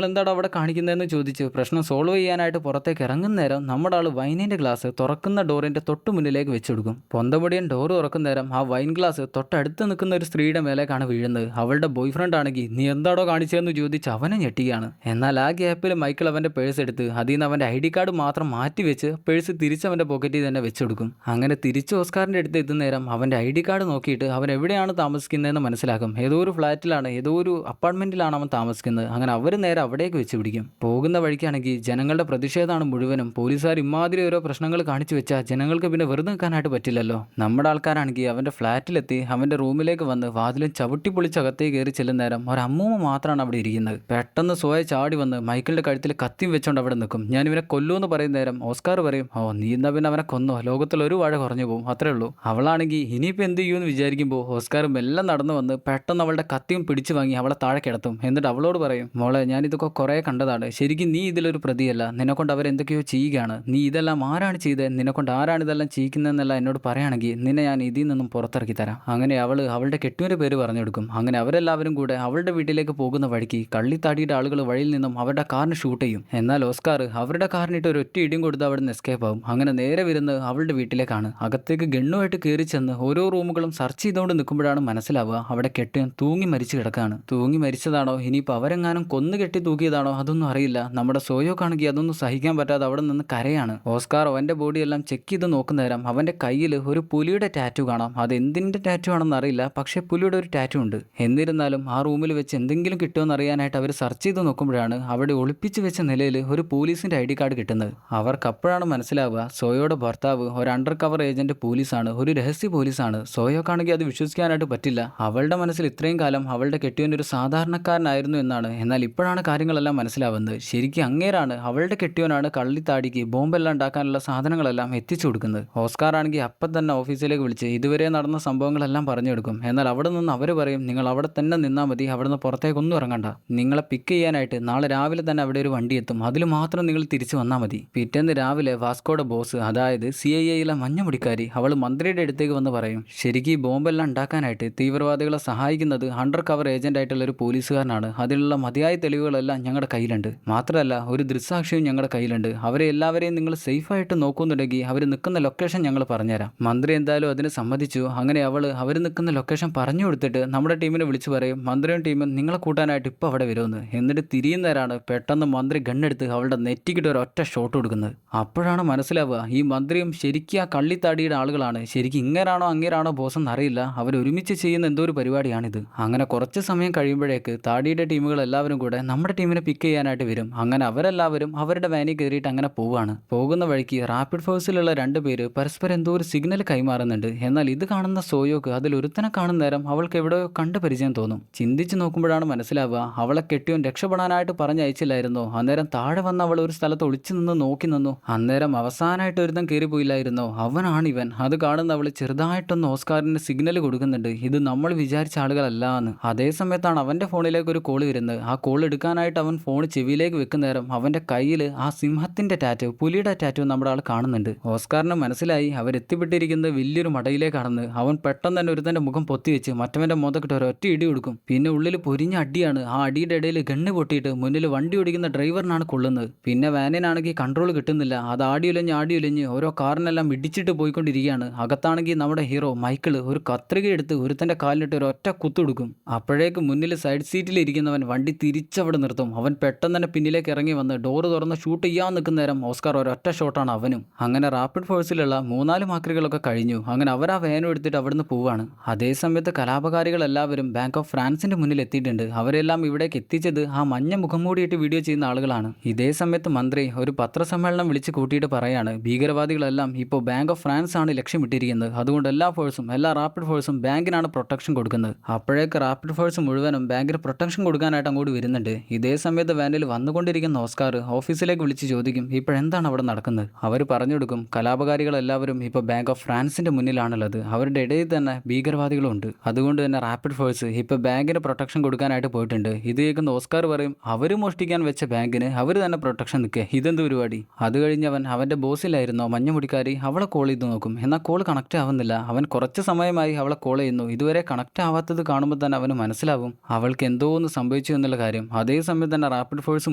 [SPEAKER 1] അവിടെ കാണിക്കുന്നതെന്ന് ചോദിച്ച് പ്രശ്നം സോൾവ് ചെയ്യാനായിട്ട് പുറത്തേക്ക് ഇറങ്ങുന്ന നേരം നമ്മുടെ ആൾ വൈനിന്റെ ഗ്ലാസ് തുറക്കുന്ന ഡോറിന്റെ തൊട്ട് മുന്നിലേക്ക് വെച്ചെടുക്കും. പൊന്തപൊടിയൻ ഡോർ തുറക്കുന്ന നേരം ആ വൈൻ ഗ്ലാസ് തൊട്ടടുത്ത് നിൽക്കുന്ന ഒരു സ്ത്രീയുടെ മേലേക്കാണ് വീഴുന്നത്. അവളുടെ ബോയ് ഫ്രണ്ട് ആണെങ്കിൽ നീ എന്താടോ കാണിച്ചതെന്ന് ചോദിച്ച് അവനെ ഞെട്ടിയാണ്. എന്നാൽ ആ ഗ്യാപ്പിൽ മൈക്കിൾ അവന്റെ പേഴ്സ് എടുത്ത് അതിൽ നിന്ന് അവന്റെ ID കാർഡ് മാത്രം മാറ്റി വെച്ച് പേഴ്സ് തിരിച്ച് അവന്റെ പോക്കറ്റിൽ തന്നെ വെച്ചെടുക്കും. അങ്ങനെ തിരിച്ച് ഓസ്കാറിന്റെ അടുത്ത് എത്തുന്ന നേരം അവന്റെ ID കാർഡ് നോക്കിയിട്ട് അവൻ എവിടെയാണ് താമസിക്കുന്നതെന്ന് മനസ്സിലാക്കും. ഏതോ ഒരു ഫ്ലാറ്റിലാണ്, ഏതോ ഒരു അപ്പാർട്ട്മെന്റിലാണ് അവൻ താമസിക്കുന്നത്. അങ്ങനെ അവർ നേരെ അവിടേക്ക് വെച്ച് പിടിക്കും. പോകുന്ന വഴിക്കാണെങ്കിൽ ജനങ്ങളുടെ പ്രതിഷേധമാണ് മുഴുവനും. പോലീസുകാർ ഇമാതിരി ഓരോ പ്രശ്നങ്ങൾ കാണിച്ചു വെച്ചാൽ ജനങ്ങൾക്ക് പിന്നെ വെറുതെ നിൽക്കാനായിട്ട് പറ്റില്ലല്ലോ. നമ്മുടെ ആൾക്കാരാണെങ്കിൽ അവന്റെ ഫ്ലാറ്റിലെത്തി അവന്റെ റൂമിലേക്ക് വന്ന് വാതിലും ചവിട്ടി പൊളിച്ചകത്തേക്ക് കയറി ചെല്ലുന്ന നേരം ഒരമ്മൂമ്മ മാത്രമാണ് അവിടെ ഇരിക്കുന്നത്. പെട്ടെന്ന് സോയ ചാടി വന്ന് മൈക്കിളിന്റെ കഴുത്തിൽ കത്തിയും വെച്ചോണ്ട് അവിടെ നിൽക്കും. ഞാൻ ഇവനെ കൊല്ലൂന്ന് പറയുന്ന നേരം ഓസ്കാർ പറയും ഓ നീ എന്നാ പിന്നെ അവനെ കൊന്നോ, ലോകത്തിൽ ഒരു വാഴ കുറഞ്ഞു പോകും, അത്രേ ഉള്ളൂ. അവളാണെങ്കിൽ ഇനിയിപ്പോൾ എന്ത് ചെയ്യുമെന്ന് വിചാരിക്കുമ്പോൾ ഓസ്കാർ മെല്ലെ നടന്നു വന്ന് പെട്ടെന്ന് അവളുടെ കത്തിയും പിടിച്ചു വാങ്ങി അവളെ താഴെ കിടത്തും. എന്നിട്ട് അവളോട് പറയും മോളെ ഞാനിതൊക്കെ കുറേ കണ്ടതാണ്, ശരിക്കും നീ ഇതിലൊരു പ്രതിയല്ല, നിന്നെക്കൊണ്ട് അവരെന്തൊക്കെയോ ചെയ്യുകയാണ്, നീ ഇതെല്ലാം ആരാണ് ചെയ്തത്, നിന്നെക്കൊണ്ട് ആരാണ് ഇതെല്ലാം ചെയ്യിക്കുന്നതെന്നല്ല എന്നോട് പറയുകയാണെങ്കിൽ നിന്നെ ഞാൻ ഇതിൽ നിന്നും പുറത്തിറക്കി തരാം. അങ്ങനെ അവളുടെ കെട്ടുവിൻ്റെ പേര് പറഞ്ഞു കൊടുക്കും. അങ്ങനെ അവരെല്ലാവരും കൂടെ അവളുടെ വീട്ടിലേക്ക് പോകുന്ന വഴിക്ക് കള്ളിത്താടിയുടെ ആളുകൾ വഴിയിൽ നിന്നും അവരുടെ കാറിന് ഷൂട്ട് ചെയ്യും. എന്നാൽ ഓസ്കാർ അവരുടെ കാറിനിട്ട് ഒരു ഒറ്റ ഇടിയും കൊടുത്ത് അവിടെ നിന്ന് എസ്കേപ്പ് ആവും. അങ്ങനെ നേരെ വരുന്നത് അവളുടെ വീട്ടിലേക്കാണ്. അകത്തേക്ക് ഗണ്ണുമായിട്ട് കയറി ചെന്ന് ഓരോ റൂമുകളും സെർച്ച് ചെയ്തുകൊണ്ട് നിൽക്കുമ്പോഴാണ് മനസ്സിലാവുക അവിടെ കെട്ടിയൻ തൂങ്ങി മരിച്ചു കിടക്കുകയാണ്. തൂങ്ങി മരിച്ചതാണോ ഇനിയിപ്പോൾ അവരെങ്ങാനും കൊന്നു കെട്ടി തൂക്കിയതാണോ അതൊന്നും അറിയില്ല. നമ്മുടെ സോയോക്കാണെങ്കിൽ അതൊന്നും സഹിക്കാൻ പറ്റാതെ അവിടെ നിന്ന് കരയാണ്. ഓസ്കാർ അവന്റെ ബോഡിയെല്ലാം ചെക്ക് ചെയ്ത് നോക്കുന്ന നേരം അവന്റെ കയ്യിൽ ഒരു പുലിയുടെ ടാറ്റു കാണാം. അത് എന്തിന്റെ ടാറ്റു ആണെന്ന് അറിയില്ല, പക്ഷേ പുലിയുടെ ഒരു ടാറ്റു ഉണ്ട്. എന്നിരുന്നാലും ആ റൂമിൽ വെച്ച് എന്തെങ്കിലും കിട്ടുമെന്ന് അറിയാനായിട്ട് അവർ സെർച്ച് ചെയ്ത് നോക്കുമ്പോഴാണ് അവിടെ ഒളിപ്പിച്ച് വെച്ച നിലയിൽ ഒരു പോലീസിന്റെ ID കാർഡ് കിട്ടുന്നത്. അവർക്ക് അപ്പോഴാണ് മനസ്സിലാവുക സോയോയുടെ ഭർത്താവ് ഒരു അണ്ടർ കവർ ഏജന്റ് പോലീസാണ്, ഒരു രഹസ്യ പോലീസാണ്. സോയോക്കാണെങ്കിൽ അത് വിശ്വസിക്കാനായിട്ട് പറ്റില്ല. അവളുടെ മനസ്സിൽ ഇത്രയും കാലം അവളുടെ കെട്ടിയവൻ ഒരു സാധാരണക്കാരനായിരുന്നു എന്നാണ്. എന്നാൽ ഇപ്പോഴാണ് കാര്യങ്ങളെല്ലാം മനസ്സിലാവുന്നത്. ശരിക്കും അങ്ങേരാണ് അവളുടെ കെട്ടിയവനാണ് കള്ളിത്താടിക്ക് ബോംബെല്ലാം ഉണ്ടാക്കാനുള്ള സാധനങ്ങളെല്ലാം എത്തിച്ചു കൊടുക്കുന്നത്. ഓസ്കാർ ആണെങ്കിൽ അപ്പം തന്നെ ഓഫീസിലേക്ക് വിളിച്ച് ഇതുവരെ നടന്ന സംഭവങ്ങളെല്ലാം പറഞ്ഞു കൊടുക്കും. എന്നാൽ അവിടെ നിന്ന് അവർ പറയും നിങ്ങൾ അവിടെ തന്നെ നിന്നാൽ മതി, അവിടെ നിന്ന് പുറത്തേക്കൊന്നും ഇറങ്ങണ്ട, നിങ്ങളെ പിക്ക് ചെയ്യാനായിട്ട് നാളെ രാവിലെ തന്നെ അവിടെ ഒരു വണ്ടി എത്തും, അതിൽ മാത്രം നിങ്ങൾ തിരിച്ചു വന്നാൽ മതി. പിറ്റേന്ന് രാവിലെ വാസ്കോയുടെ ബോസ് അതായത് CIA മഞ്ഞമുടിക്കാരി അവൾ മന്ത്രിയുടെ അടുത്തേക്ക് വന്ന് പറയും ശരിക്കും ഈ ബോംബെല്ലാം ഉണ്ടാക്കാനായിട്ട് തീവ്രവാദികളെ സഹായിക്കുന്നത് അണ്ടർ കവർ ഏജന്റ് ആയിട്ടുള്ള ഒരു പോലീസുകാരനാണ്, അതിലുള്ള മതിയായ തെളിവുകളെല്ലാം ഞങ്ങളുടെ കയ്യിലുണ്ട്, മാത്രമല്ല ഒരു ദൃക്സാക്ഷിയും ഞങ്ങളുടെ കയ്യിലുണ്ട്, അവരെ എല്ലാവരെയും നിങ്ങൾ സേഫായിട്ട് നോക്കുന്നുണ്ടെങ്കിൽ അവർ നിൽക്കുന്ന ലൊക്കേഷൻ ഞങ്ങൾ പറഞ്ഞുതരാം. മന്ത്രി എന്തായാലും അതിന് സമ്മതിച്ചു. അങ്ങനെ അവർ നിൽക്കുന്ന ലൊക്കേഷൻ പറഞ്ഞു കൊടുത്തിട്ട് നമ്മുടെ ടീമിനെ വിളിച്ചു പറയും മന്ത്രിയും ടീമും നിങ്ങളെ കൂട്ടാനായിട്ട് ഇപ്പോൾ അവിടെ വരുമെന്ന്. എന്നിട്ട് തിരിയുന്നേരാണ് പെട്ടെന്ന് മന്ത്രി ഗണ്ണെടുത്ത് അവളുടെ നെറ്റിക്കിട്ട് ഒരു ഒറ്റ ഷോട്ട് കൊടുക്കുന്നത്. അപ്പോഴാണ് മനസ്സിലാവുക ഈ മന്ത്രിയും ശരിക്കും ആ കള്ളിത്താടിയുടെ ആളുകളാണ്. ശരിക്കും ഇങ്ങനാണോ അങ്ങേരാണോ ബോസ് എന്നറിയില്ല, അവരൊരുമിച്ച് ചെയ്യുന്ന എന്തോ ഒരു പരിപാടിയാണിത്. അങ്ങനെ കുറച്ച് സമയം കഴിയുമ്പോഴേക്ക് താടിയുടെ ടീമുകൾ എല്ലാവരും കൂടെ നമ്മുടെ ടീമിനെ പിക്ക് ചെയ്യാനായിട്ട് വരും. അങ്ങനെ അവരെല്ലാവരും അവരുടെ വാനിൽ കയറിയിട്ട് അങ്ങനെ പോവുകയാണ്. പോകുന്ന വഴിക്ക് റാപ്പിഡ് ഫോഴ്സിലുള്ള 2 പേര് പരസ്പരം എന്തോ ഒരു സിഗ്നൽ കൈമാറുന്നുണ്ട്. എന്നാൽ ഇത് കാണുന്ന സോയോക്ക് അതിലൊരുത്തനെ കാണുന്ന നേരം അവൾക്ക് എവിടെയോ കണ്ടു പരിചയം തോന്നും. ചിന്തിച്ച് നോക്കുമ്പോഴാണ് മനസ്സിലാവുക അവളെ കെട്ടിയോൻ രക്ഷപ്പെടാനായിട്ട് പറഞ്ഞയച്ചില്ലായിരുന്നോ. അന്നേരം താഴെ വന്ന് അവൾ ഒരു സ്ഥലത്ത് ഒളിച്ചു നിന്ന് നോക്കി നിന്നു. അന്നേരം അവസാനമായിട്ട് ഒരുത്തം കയറിപ്പോയില്ലായിരുന്നോ, അവനാണ് ഇവൻ. അത് കാണുന്ന അവൾ ചെറുതായിട്ടൊന്ന് ഓസ്കാറിന് സിഗ്നൽ കൊടുക്കുന്നുണ്ട്, ഇത് നമ്മൾ വിചാരിച്ച ആളുകളല്ല എന്ന്. അതേ സമയത്താണ് അവന്റെ ഫോണിലേക്ക് ഒരു കോൾ വരുന്നത്. ആ കോൾ എടുക്കാനായിട്ട് അവൻ ഫോൺ ചെവിയിലേക്ക് വെക്കുന്ന നേരം അവന്റെ കയ്യിൽ ആ സിംഹത്തിന്റെ ടാറ്റു, പുലിയുടെ ടാറ്റു നമ്മുടെ ആൾ കാണുന്നുണ്ട്. ഓസ്കാറിന് മനസ്സിലായി അവരെത്തിപ്പെട്ടിരിക്കുന്നത് വലിയൊരു മടയിലേക്കാണെന്ന്. അവൻ പെട്ടെന്ന് തന്നെ ഒരുത്തന്റെ മുഖം പൊത്തിവെച്ച് മറ്റവന്റെ മുഖത്തിട്ട് ഒരൊറ്റ ഇടി കൊടുക്കും. പിന്നെ ഉള്ളിൽ പൊരിഞ്ഞ അടിയാണ്. ആ അടിയുടെ ഇടയിൽ ഗണ്ണ് പൊട്ടിയിട്ട് മുന്നിൽ വണ്ടി ഓടിക്കുന്ന ഡ്രൈവറിനാണ് കൊള്ളുന്നത്. പിന്നെ വാനിനാണെങ്കിൽ കൺട്രോൾ കിട്ടുന്നില്ല. അത് ആടിയുലഞ്ഞ് ഓരോ കാറിനെല്ലാം ഇടിച്ചിട്ട് പോയിക്കൊണ്ടിരിക്കുകയാണ്. അകത്താണെങ്കിൽ നമ്മുടെ ഹീറോ മൈക്കിള് ഒരു കത്രിക എടുത്ത് ഒരുത്തന്റെ കാലിനിട്ട് ഒരു ഒറ്റ കുത്തു കൊടുക്കും. അപ്പോഴേക്ക് മുന്നിൽ സൈഡ് സീറ്റിൽ ഇരിക്കുന്നവൻ വണ്ടി തിരിച്ചവിടെ നിർത്തും. അവൻ പെട്ടെന്ന് തന്നെ പിന്നിലേക്ക് ഇറങ്ങി വന്ന് ഡോറ് തുറന്ന് ഷൂട്ട് ചെയ്യാൻ നിൽക്കുന്ന നേരം ഓസ്കാർ ഒരൊറ്റ ഷോട്ടാണ് അവനും. അങ്ങനെ റാപ്പിഡ് ഫോഴ്സിലുള്ള 3-4 മാക്രികളൊക്കെ കഴിഞ്ഞു. അങ്ങനെ അവർ ആ വാനും എടുത്തിട്ട് അവിടുന്ന് പോവാണ്. അതേ സമയത്ത് കലാപകാരികളെല്ലാവരും ബാങ്ക് ഓഫ് ഫ്രാൻസിന്റെ മുന്നിൽ എത്തിയിട്ടുണ്ട്. അവരെല്ലാം ഇവിടേക്ക് എത്തിച്ചത് ആ മഞ്ഞ മുഖം മൂടിയിട്ട് വീഡിയോ ചെയ്യുന്ന ആളുകളാണ്. ഇതേ സമയത്ത് മന്ത്രി ഒരു പത്രസമ്മേളനം വിളിച്ച് കൂട്ടിയിട്ട് പറയാണ്, ഭീകരവാദികളെല്ലാം ഇപ്പോൾ ബാങ്ക് ഓഫ് ഫ്രാൻസ് ആണ് ലക്ഷ്യമിട്ടിരിക്കുന്നത്. അതുകൊണ്ട് എല്ലാ റാപ്പിഡ് ഫോഴ്സും ബാങ്കിനാണ് പ്രൊട്ടക്ഷൻ കൊടുക്കുന്നത്. അപ്പോഴേക്ക് റാപ്പിഡ് ഫോഴ്സ് മുഴുവനും ബാങ്കിന് പ്രൊട്ടക്ഷൻ കൊടുക്കാനായിട്ട് അങ്ങോട്ട് വരുന്നുണ്ട്. ഇതേ സമയത്ത് വാനിൽ വന്നുകൊണ്ടിരിക്കുന്ന ഓസ്കാർ ഓഫീസിലേക്ക് വിളിച്ച് ചോദിക്കും, ഇപ്പോഴെന്താണ് അവിടെ നടക്കുന്നത്. അവർ പറഞ്ഞു കൊടുക്കും, കലാപകാരികളെല്ലാവരും ഇപ്പോൾ ബാങ്ക് ഓഫ് ഫ്രാൻസിന്റെ മുന്നിലാണുള്ളത്. അവരുടെ ഇടയിൽ തന്നെ ഭീകരവാദികളുണ്ട്. അതുകൊണ്ട് തന്നെ റാപ്പിഡ് ഫോഴ്സ് ഇപ്പോൾ ബാങ്കിന് പ്രൊട്ടക്ഷൻ കൊടുക്കാനായിട്ട് പോയിട്ടുണ്ട്. ഇത് കേൾക്കുന്ന ഓസ്കാർ പറയും, അവർ മോഷ്ടിക്കാൻ വെച്ച ബാങ്കിന് അവർ തന്നെ പ്രൊട്ടക്ഷൻ നിൽക്കുക, ഇതെന്ത് പരിപാടി. അത് കഴിഞ്ഞവൻ അവന്റെ ബോസിലായിരുന്നോ മഞ്ഞമുടിക്കാരി, അവളെ കോൾ ചെയ്ത് നോക്കും. എന്നാൽ കോൾ കണക്ട് ആവുന്നില്ല. അവൻ കുറച്ച് സമയമായി അവളെ കോൾ ചെയ്യുന്നു. ഇതുവരെ കണക്ട് ആവാത്തത് കാണുമ്പോൾ തന്നെ അവന് മനസ്സിലാവും അവൾക്ക് എന്തോ ഒന്ന് സംഭവിച്ചു എന്നുള്ള കാര്യം. അതേ സമയത്ത് തന്നെ റാപ്പിഡ് ഫോഴ്സ്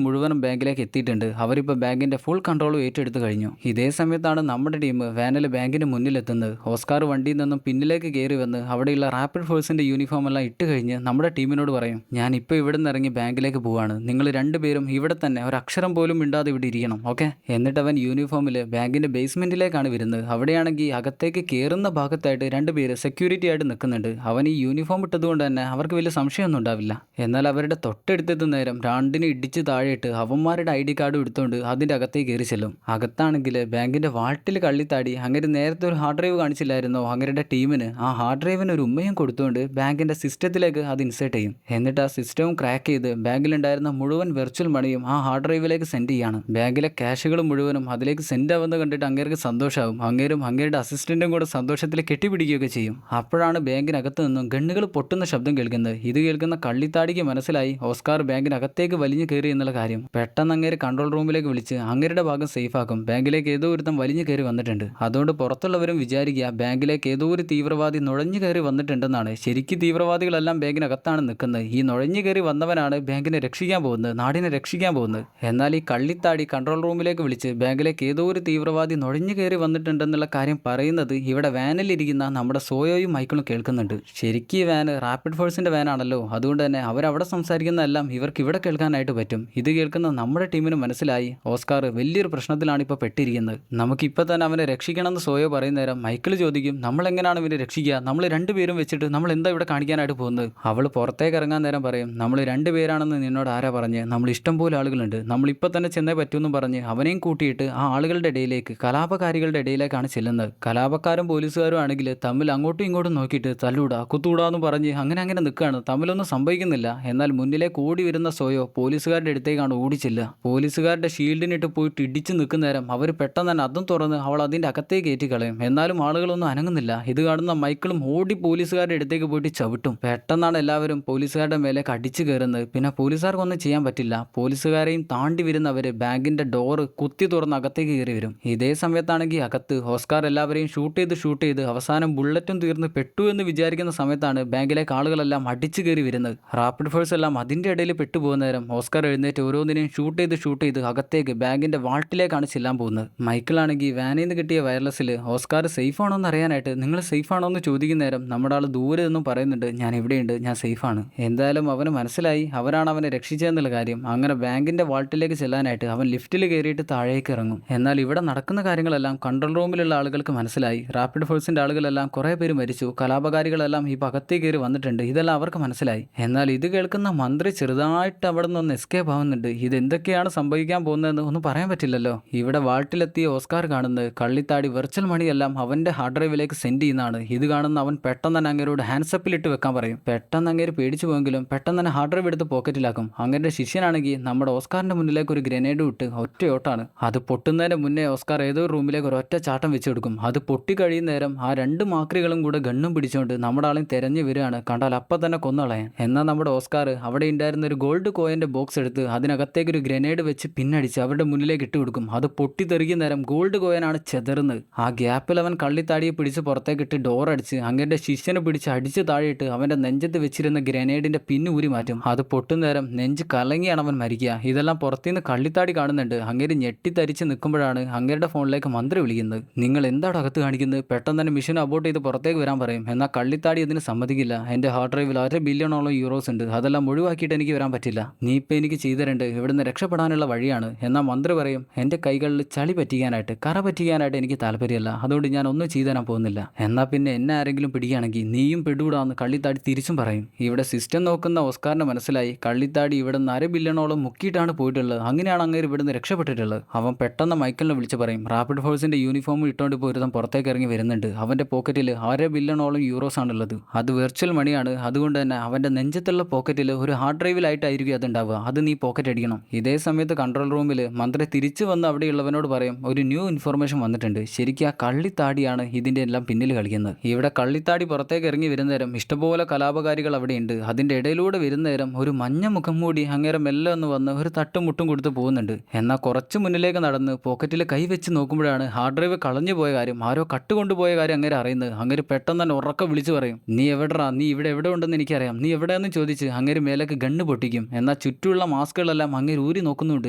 [SPEAKER 1] മുഴുവനും ബാങ്കിലേക്ക് എത്തിയിട്ടുണ്ട്. അവരിപ്പോൾ ബാങ്കിന്റെ ഫുൾ കൺട്രോളും ഏറ്റെടുത്ത് കഴിഞ്ഞു. ഇതേ സമയത്താണ് നമ്മുടെ ടീം വാനിൽ ബാങ്കിന്റെ മുന്നിലെത്തുന്നത്. ഓസ്കാർ വണ്ടിയിൽ നിന്നും പിന്നിലേക്ക് കയറി വന്ന് അവിടെയുള്ള റാപ്പിഡ് ഫോഴ്സിന്റെ യൂണിഫോം എല്ലാം ഇട്ട് കഴിഞ്ഞ് നമ്മുടെ ടീമിനോട് പറയും, ഞാൻ ഇപ്പോൾ ഇവിടെ നിന്ന് ഇറങ്ങി ബാങ്കിലേക്ക് പോവാണ്. നിങ്ങൾ രണ്ടുപേരും ഇവിടെ തന്നെ ഒരു അക്ഷരം പോലും മിണ്ടാതെ ഇവിടെ ഇരിക്കണം, ഓക്കെ. എന്നിട്ട് അവൻ യൂണിഫോമിൽ ബാങ്കിന്റെ ബേസ്മെന്റിലേക്കാണ് വരുന്നത്. അവിടെയാണെങ്കിൽ അകത്തേക്ക് കയറുന്ന ഭാഗത്തായിട്ട് രണ്ടുപേര് സെക്യൂരിറ്റി ആയിട്ട് നിൽക്കുന്നുണ്ട്. അവൻ ഈ യൂണിഫോം ഇട്ടതുകൊണ്ട് തന്നെ അവർക്ക് വലിയ സംശയമൊന്നും ഉണ്ടാവില്ല. എന്നാൽ അവരുടെ തൊട്ടടുത്തെത്തുന്ന നേരം രണ്ടിനെ ഇടിച്ച് താഴെയിട്ട് അവന്മാരുടെ ID കാർഡും എടുത്തുകൊണ്ട് അതിന്റെ അകത്തേക്ക് കയറി ചെല്ലും. അകത്താണെങ്കിൽ ബാങ്കിന്റെ വാൾട്ടിൽ കള്ളിത്താടി അങ്ങനെ നേരത്തെ ഒരു ഹാർഡ് ഡ്രൈവ് കാണിച്ചില്ലായിരുന്നോ അങ്ങരുടെ ടീമിന്, ആ ഹാർഡ് ഡ്രൈവിന് ഒരു ഉമ്മയും കൊടുത്തുകൊണ്ട് ബാങ്കിന്റെ സിസ്റ്റത്തിലേക്ക് അത് ഇൻസേർട്ട് ചെയ്യും. എന്നിട്ട് ആ സിസ്റ്റവും ക്രാക്ക് ചെയ്ത് ബാങ്കിലുണ്ടായിരുന്ന മുഴുവൻ വെർച്വൽ മണിയും ആ ഹാർഡ് ഡ്രൈവിലേക്ക് സെൻഡ് ചെയ്യാണ്. ബാങ്കിലെ ക്യാഷുകൾ മുഴുവനും അതിലേക്ക് സെൻഡ് ആവുന്നത് കണ്ടിട്ട് അങ്ങേർക്ക് സന്തോഷമാവും. അങ്ങേരും അങ്ങേരുടെ അസിസ്റ്റന്റും കൂടെ സന്തോഷത്തിൽ കെട്ടിപ്പിടിക്കുകയൊക്കെ ചെയ്യും. അപ്പോഴാണ് ബാങ്കിനകത്ത് നിന്നും ഗണ്ണുകൾ പൊട്ടുന്ന ശബ്ദം കേൾക്കുന്നത്. ഇത് കേൾക്കുന്ന കള്ളിത്താടിക്ക് മനസ്സിലായി ഓസ്കാർ ബാങ്കിനകത്തേക്ക് വലിഞ്ഞു കയറി എന്നുള്ള കാര്യം. പെട്ടെന്ന് അങ്ങേര് കൺട്രോൾ റൂമിലേക്ക് വിളിച്ച് അങ്ങേരുടെ ഭാഗം സേഫ് ആക്കും. ബാങ്കിലേക്ക് ഏതോ ഒരുത്തം വലിഞ്ഞു കയറി വന്നിട്ടുണ്ട്. അതുകൊണ്ട് പുറത്തുള്ളവരും വിചാരിക്കുക ബാങ്കിലേക്ക് ഏതോ ഒരു തീവ്രവാദി നുഴഞ്ഞു കയറി വന്നിട്ടുണ്ടെന്നാണ്. ശരിക്കും തീവ്രവാദികളെല്ലാം ബാങ്കിനകത്താണ് നിൽക്കുന്നത്. ഈ നുഴഞ്ഞു കയറി വന്നവനാണ് ബാങ്കിനെ രക്ഷിക്കാൻ പോകുന്നത്, നാടിനെ രക്ഷിക്കാൻ പോകുന്നത്. എന്നാൽ ഈ കള്ളിത്താടി കൺട്രോൾ റൂമിലേക്ക് വിളിച്ച് ബാങ്കിലേക്ക് ഏതോ ഒരു തീവ്രവാദി നുഴഞ്ഞു കയറി വന്നിട്ടുണ്ടെന്നുള്ള കാര്യം പറയുന്നത് ഇവിടെ വാനിലിരിക്കുന്ന നമ്മുടെ സോയോയും മൈക്കിളും കേൾക്കുന്നുണ്ട്. ശരിക്കും ഈ വാന് റാപ്പിഡ് ഫോഴ്സിന്റെ വാനാണല്ലോ. അതുകൊണ്ട് തന്നെ അവരവിടെ സംസാരിക്കുന്നതെല്ലാം ഇവർക്ക് ഇവിടെ കേൾക്കാനായിട്ട് പറ്റും. ഇത് കേൾക്കുന്ന നമ്മുടെ ടീമിന് മനസ്സിലായി ഓസ്കാർ വലിയൊരു പ്രശ്നത്തിലാണ് ഇപ്പോൾ പെട്ടിരിക്കുന്നത്. നമുക്കിപ്പോൾ തന്നെ അവനെ രക്ഷിക്കണമെന്ന് സോയോ പറയുന്ന നേരം മൈക്കിൾ ചോദിക്കും, നമ്മൾ എങ്ങനെയാണ് ഇവനെ രക്ഷിക്കുക, നമ്മൾ രണ്ടുപേരും വെച്ചിട്ട് നമ്മൾ എന്താ ഇവിടെ കാണിക്കാനായിട്ട് പോകുന്നത്. അവൾ പുറത്തേക്ക് ഇറങ്ങാൻ നേരം പറയും, നമ്മൾ രണ്ടുപേരാണെന്ന് നിന്നോട് ആരാ പറഞ്ഞ്, നമ്മൾ ഇഷ്ടം പോലെ ആളുകളുണ്ട്, നമ്മളിപ്പോൾ തന്നെ ചെന്നേ പറ്റൂന്നും പറഞ്ഞ് അവനെയും കൂട്ടിയിട്ട് ആ ആളുകളുടെ ഇടയിലേക്ക്, കലാപകാരികളുടെ ഇടയിലേക്കാണ് ചെല്ലുന്നത്. കലാപക്കാരും പോലീസുകാരും ആണെങ്കിൽ തമ്മിൽ അങ്ങോട്ടും ഇങ്ങോട്ടും നോക്കിയിട്ട് തല്ലൂടാ കുത്തൂടാന്ന് പറഞ്ഞ് അങ്ങനെ നിൽക്കുകയാണ്. തമ്മിലൊന്നും സംഭവിക്കുന്നില്ല. എന്നാൽ മുന്നിലേക്ക് ഓടി വരുന്ന സോയോ പോലീസുകാരുടെ അടുത്തേക്കാണ് ഓടിച്ചില്ല. പോലീസുകാരുടെ ഷീൽഡിനിട്ട് പോയിട്ട് ഇടിച്ചു നിൽക്കുന്ന നേരം അവർ പെട്ടെന്ന് തന്നെ അതും തുറന്ന് അവൾ അതിൻ്റെ അകത്തേക്ക് കയറ്റി കളയും. എന്നാലും ആളുകളൊന്നും അനങ്ങുന്നില്ല. ഇത് കാണുന്ന മൈക്കിളും ഓടി പോലീസുകാരുടെ അടുത്തേക്ക് പോയിട്ട് ചവിട്ടും. പെട്ടെന്നാണ് എല്ലാവരും പോലീസുകാരുടെ മേലേക്ക് അടിച്ചു കയറുന്നത്. പിന്നെ പോലീസുകാർക്കൊന്നും ചെയ്യാൻ പറ്റില്ല. പോലീസുകാരെയും താണ്ടി വരുന്നവർ ബാങ്കിന്റെ ഡോറ് കുത്തി തുറന്ന് അകത്തേക്ക് കയറി വരും. ഇതേ സമയത്താണെങ്കിൽ അകത്ത് ഓസ്കാർ എല്ലാവരെയും ഷൂട്ട് ചെയ്ത് അവസാനം ബുള്ളറ്റും തീർന്ന് പെട്ടു എന്ന് വിചാരിക്കുന്ന സമയത്താണ് ബാങ്കിലേക്ക് ആളുകളെല്ലാം അടിച്ചു കയറി വരുന്നത്. റാപ്പിഡ് ഫോഴ്സ് എല്ലാം അതിന്റെ ഇടയിൽ പെട്ടുപോകുന്ന നേരം ഓസ്കാർ എഴുന്നേറ്റ് ഓരോന്നിനെയും ഷൂട്ട് ചെയ്ത് അകത്തേക്ക് ബാങ്കിന്റെ വാൾട്ടിലേക്കാണ് ചെല്ലാൻ പോകുന്നത്. മൈക്കിളാണെങ്കിൽ വാനിൽ നിന്ന് കിട്ടിയ വയർലെസ്സിൽ ഓസ്കാർ സേഫ് ആണോ എന്ന് അറിയാനായിട്ട് നിങ്ങൾ സേഫ് ആണോ എന്ന് ചോദിക്കുന്ന നേരം നമ്മുടെ ആൾ ദൂരെ നിന്നും പറയുന്നുണ്ട്, ഞാൻ ഇവിടെയുണ്ട്, ഞാൻ സേഫാണ്. എന്തായാലും അവന് മനസ്സിലായി അവരാണ് അവനെ രക്ഷിച്ചതെന്നുള്ള കാര്യം. അങ്ങനെ ബാങ്കിന്റെ വാൾട്ടിലേക്ക് ചെല്ലാനായിട്ട് അവൻ ലിഫ്റ്റിൽ കയറിയിട്ട് താഴേക്ക് ഇറങ്ങും. എന്നാൽ ഇവിടെ നടക്കുന്ന കാര്യങ്ങളെല്ലാം കൺട്രോൾ റൂമിലുള്ള ആളുകൾക്ക് മനസ്സിലായി. റാപ്പിഡ് ഫോഴ്സിന്റെ ആളുകളെല്ലാം കുറെ പേര് മരിച്ചു, കലാപകാരികളെല്ലാം ഈ അകത്തേക്ക് കയറി വന്നിട്ടുണ്ട്, ഇതെല്ലാം അവർക്ക് മനസ്സിലായി. എന്നാൽ ഇത് കേൾക്കുന്ന മന്ത്രി ചെറുതായിട്ട് അവിടെ നിന്ന് എസ്കേപ്പ് ആവുന്നുണ്ട്. ഇതെന്തൊക്കെയാണ് സംഭവിക്കാൻ പോകുന്നതെന്ന് ഒന്നും പറയാൻ പറ്റില്ലല്ലോ. ഇവിടെ വാൾട്ടിലെത്തിയ ഓസ്കാർ കാണുന്നത് കള്ളിത്താടി വെർച്വൽ മണിയെല്ലാം അവന്റെ ഹാർഡ് ഡ്രൈവിലേക്ക് സെൻഡ് ചെയ്യുന്നതാണ്. ഇത് കാണുന്ന അവൻ പെട്ടെന്ന് തന്നെ അങ്ങേരോട് ഹാൻഡ്സപ്പിലിട്ട് വെക്കാൻ പറയും. പെട്ടെന്ന് അങ്ങേര് പേടിച്ചു പോയെങ്കിലും പെട്ടെന്ന് തന്നെ ഹാർഡ് ഡ്രൈവ് എടുത്ത് പോക്കറ്റിലാക്കും. അങ്ങേരുടെ ശിഷ്യനാണെങ്കിൽ നമ്മുടെ ഓസ്കാറിന്റെ മുന്നിലേക്ക് ഒരു ഗ്രനേഡ് വിട്ട് ഒറ്റയോട്ടാണ്. അത് പൊട്ടുന്നതിന്റെ മുന്നേ ഓസ്കാർ ഏതോ റൂമിലേക്ക് ഒരു ഒറ്റ ചാട്ടം വെച്ച് കൊടുക്കും. അത് പൊട്ടിക്കഴിയുന്ന നേരം ആ 2 മാക്രികളും കൂടെ ഗണ്ണും പിടിച്ചുകൊണ്ട് നമ്മുടെ ആളെയും തെരഞ്ഞു വരികയാണ്. കണ്ടാൽ അപ്പം തന്നെ കൊന്നളയാൻ. എന്നാൽ നമ്മുടെ ഓസ്കാർ അവിടെ ഉണ്ടായിരുന്ന ഒരു ഗോൾഡ് കോയിന്റെ ബോക്സ് എടുത്ത് അതിനകത്തേക്ക് ഒരു ഗ്രനേഡ് വെച്ച് പിന്നടിച്ച് അവരുടെ മുന്നിലേക്ക് ഇട്ട് കൊടുക്കും. അത് പൊട്ടിത്തെറിക്കുന്ന നേരം ഗോൾഡ് കോയിനാണ് ചെതറുന്നത്. ആ ഗ്യാപ്പിൽ അവൻ കള്ളിത്താടിയെ പിടിച്ച് പുറത്തേക്കിട്ട് ഡോർ അടിച്ച് അങ്ങേരുടെ ശിഷ്യനെ പിടിച്ച് അടിച്ച് താഴെയിട്ട് അവന്റെ നെഞ്ചത്ത് വെച്ചിരുന്ന ഗ്രനേഡിന്റെ പിന്ന് ഊരി മാറ്റും. അത് പൊട്ടുന്നേരം നെഞ്ച് കലങ്ങിയാണ് അവൻ മരിക്കുക. ഇതെല്ലാം പുറത്തുനിന്ന് കള്ളിത്താടി കാണുന്നുണ്ട്. അങ്ങേര് ഞെട്ടിത്തരിച്ച് നിൽക്കുമ്പോഴാണ് അങ്ങേരുടെ ഫോണിലേക്ക് മന്ത്രി വിളിക്കുന്നത്. നിങ്ങൾ എന്താണ് അകത്ത് കാണിക്കുന്നത്? പെട്ടെന്ന് തന്നെ മിഷൻ അബോട്ട് ചെയ്ത് പുറത്തേക്ക് വരാൻ പറയും. എന്നാൽ കള്ളിത്താടി ഇതിന് സമ്മതിക്കില്ല. എന്റെ ഹാർഡ് ഡ്രൈവിൽ 1 ബില്യണോളം യൂറോസ് ഉണ്ട്. അതെല്ലാം ഒഴിവാക്കിയിട്ട് എനിക്ക് വരാൻ പറ്റില്ല. നീ ഇപ്പം എനിക്ക് ചെയ്തരണ്ട്. ഇവിടുന്ന് രക്ഷപ്പെടാനുള്ള വഴിയാണ്. എന്നാൽ മന്ത്രി പറയും, എന്റെ കൈകളിൽ ചളി പറ്റിക്കാനായിട്ട് കറ പറ്റിക്കാനായിട്ട് എനിക്ക് താല്പര്യമല്ല. അതുകൊണ്ട് ഞാൻ ഒന്നും ചെയ്തു തരാൻ പോകുന്നില്ല. എന്നാൽ പിന്നെ എന്നെ ആരെങ്കിലും പിടിക്കുകയാണെങ്കിൽ നീയും പെടുകൂടാന്ന് കള്ളിത്താടി തിരിച്ചും പറയും. ഇവിടെ സിസ്റ്റം നോക്കുന്ന ഓസ്കാറിന് മനസ്സിലായി കള്ളിത്താടി ഇവിടെ 1 ബില്യണോളം മുക്കിയിട്ടാണ് പോയിട്ടുള്ളത്. അങ്ങനെയാണ് അങ്ങേര് ഇവിടുന്ന് രക്ഷപ്പെട്ടിട്ടുള്ളത്. അവൻ പെട്ടെന്ന് മൈക്കിളിനെ വിളിച്ച് പറയും, റാപ്പിഡ് ഫോഴ്സിന്റെ യൂണിഫോം ഇട്ടുകൊണ്ട് ഇപ്പോൾ ഒരുത്തം പുറത്തേക്ക് ഇറങ്ങി വരുന്നുണ്ട്. അവന്റെ പോക്കറ്റിൽ 1 ബില്യണോളം യൂറോസ് ആണുള്ളത്. അത് വെർച്വൽ മണിയാണ്. അതുകൊണ്ട് തന്നെ അവന്റെ നെഞ്ചത്തുള്ള പോക്കറ്റിൽ ഒരു ഹാർഡ് ഡ്രൈവിലായിട്ടായിരിക്കും അത് ഉണ്ടാവുക. അത് നീ പോക്കറ്റ് അടിക്കണം. ഇതേ സമയത്ത് കൺട്രോൾ റൂമിൽ മന്ത്രി തിരിച്ചു വന്ന് അവിടെയുള്ളവനോട് പറയും, ഒരു ന്യൂ ഇൻഫർമേഷൻ വന്നിട്ടുണ്ട്. ശരിക്കും ആ കള്ളിത്താടിയാണ് ഇതിന്റെ എല്ലാം പിന്നിൽ കളിക്കുന്നത്. ഇവിടെ കള്ളിത്താടി പുറത്തേക്ക് ഇറങ്ങി വരുന്ന നേരം ഇഷ്ടംപോലെ കലാപകാരികൾ അവിടെയുണ്ട്. അതിന്റെ ഇടയിലൂടെ വരുന്ന നേരം ഒരു മഞ്ഞ മുഖം മൂടി അങ്ങേരെ മെല്ലെ ഒന്ന് വന്ന് ഒരു തട്ടും മുട്ടും കൊടുത്ത് പോകുന്നുണ്ട്. എന്നാൽ കുറച്ച് മുന്നിലേക്ക് നടന്ന് പോക്കറ്റിൽ കൈവച്ച് നോക്കുമ്പോഴാണ് ഹാർഡ് ഡ്രൈവ് കളഞ്ഞു പോയ കാര്യം, ആരോ കട്ടുകൊണ്ടുപോയ കാര്യം അങ്ങേരെ അറിയുന്നത്. അങ്ങേര് പെട്ടെന്ന് തന്നെ ഉറക്കെ വിളിച്ചു പറയും, നീ എവിടെടാ? നീ ഇവിടെ ഉണ്ടെന്ന് എനിക്കറിയാം. നീ എവിടെയെന്ന് ചോദിച്ച് അങ്ങേര് മേലേക്ക് ഗണ്ണ് പൊട്ടിക്കും. എന്നാൽ ചുറ്റുമുള്ള മാസ്കുകളെല്ലാം അങ്ങേര് ഊരി നോക്കുന്നുണ്ട്.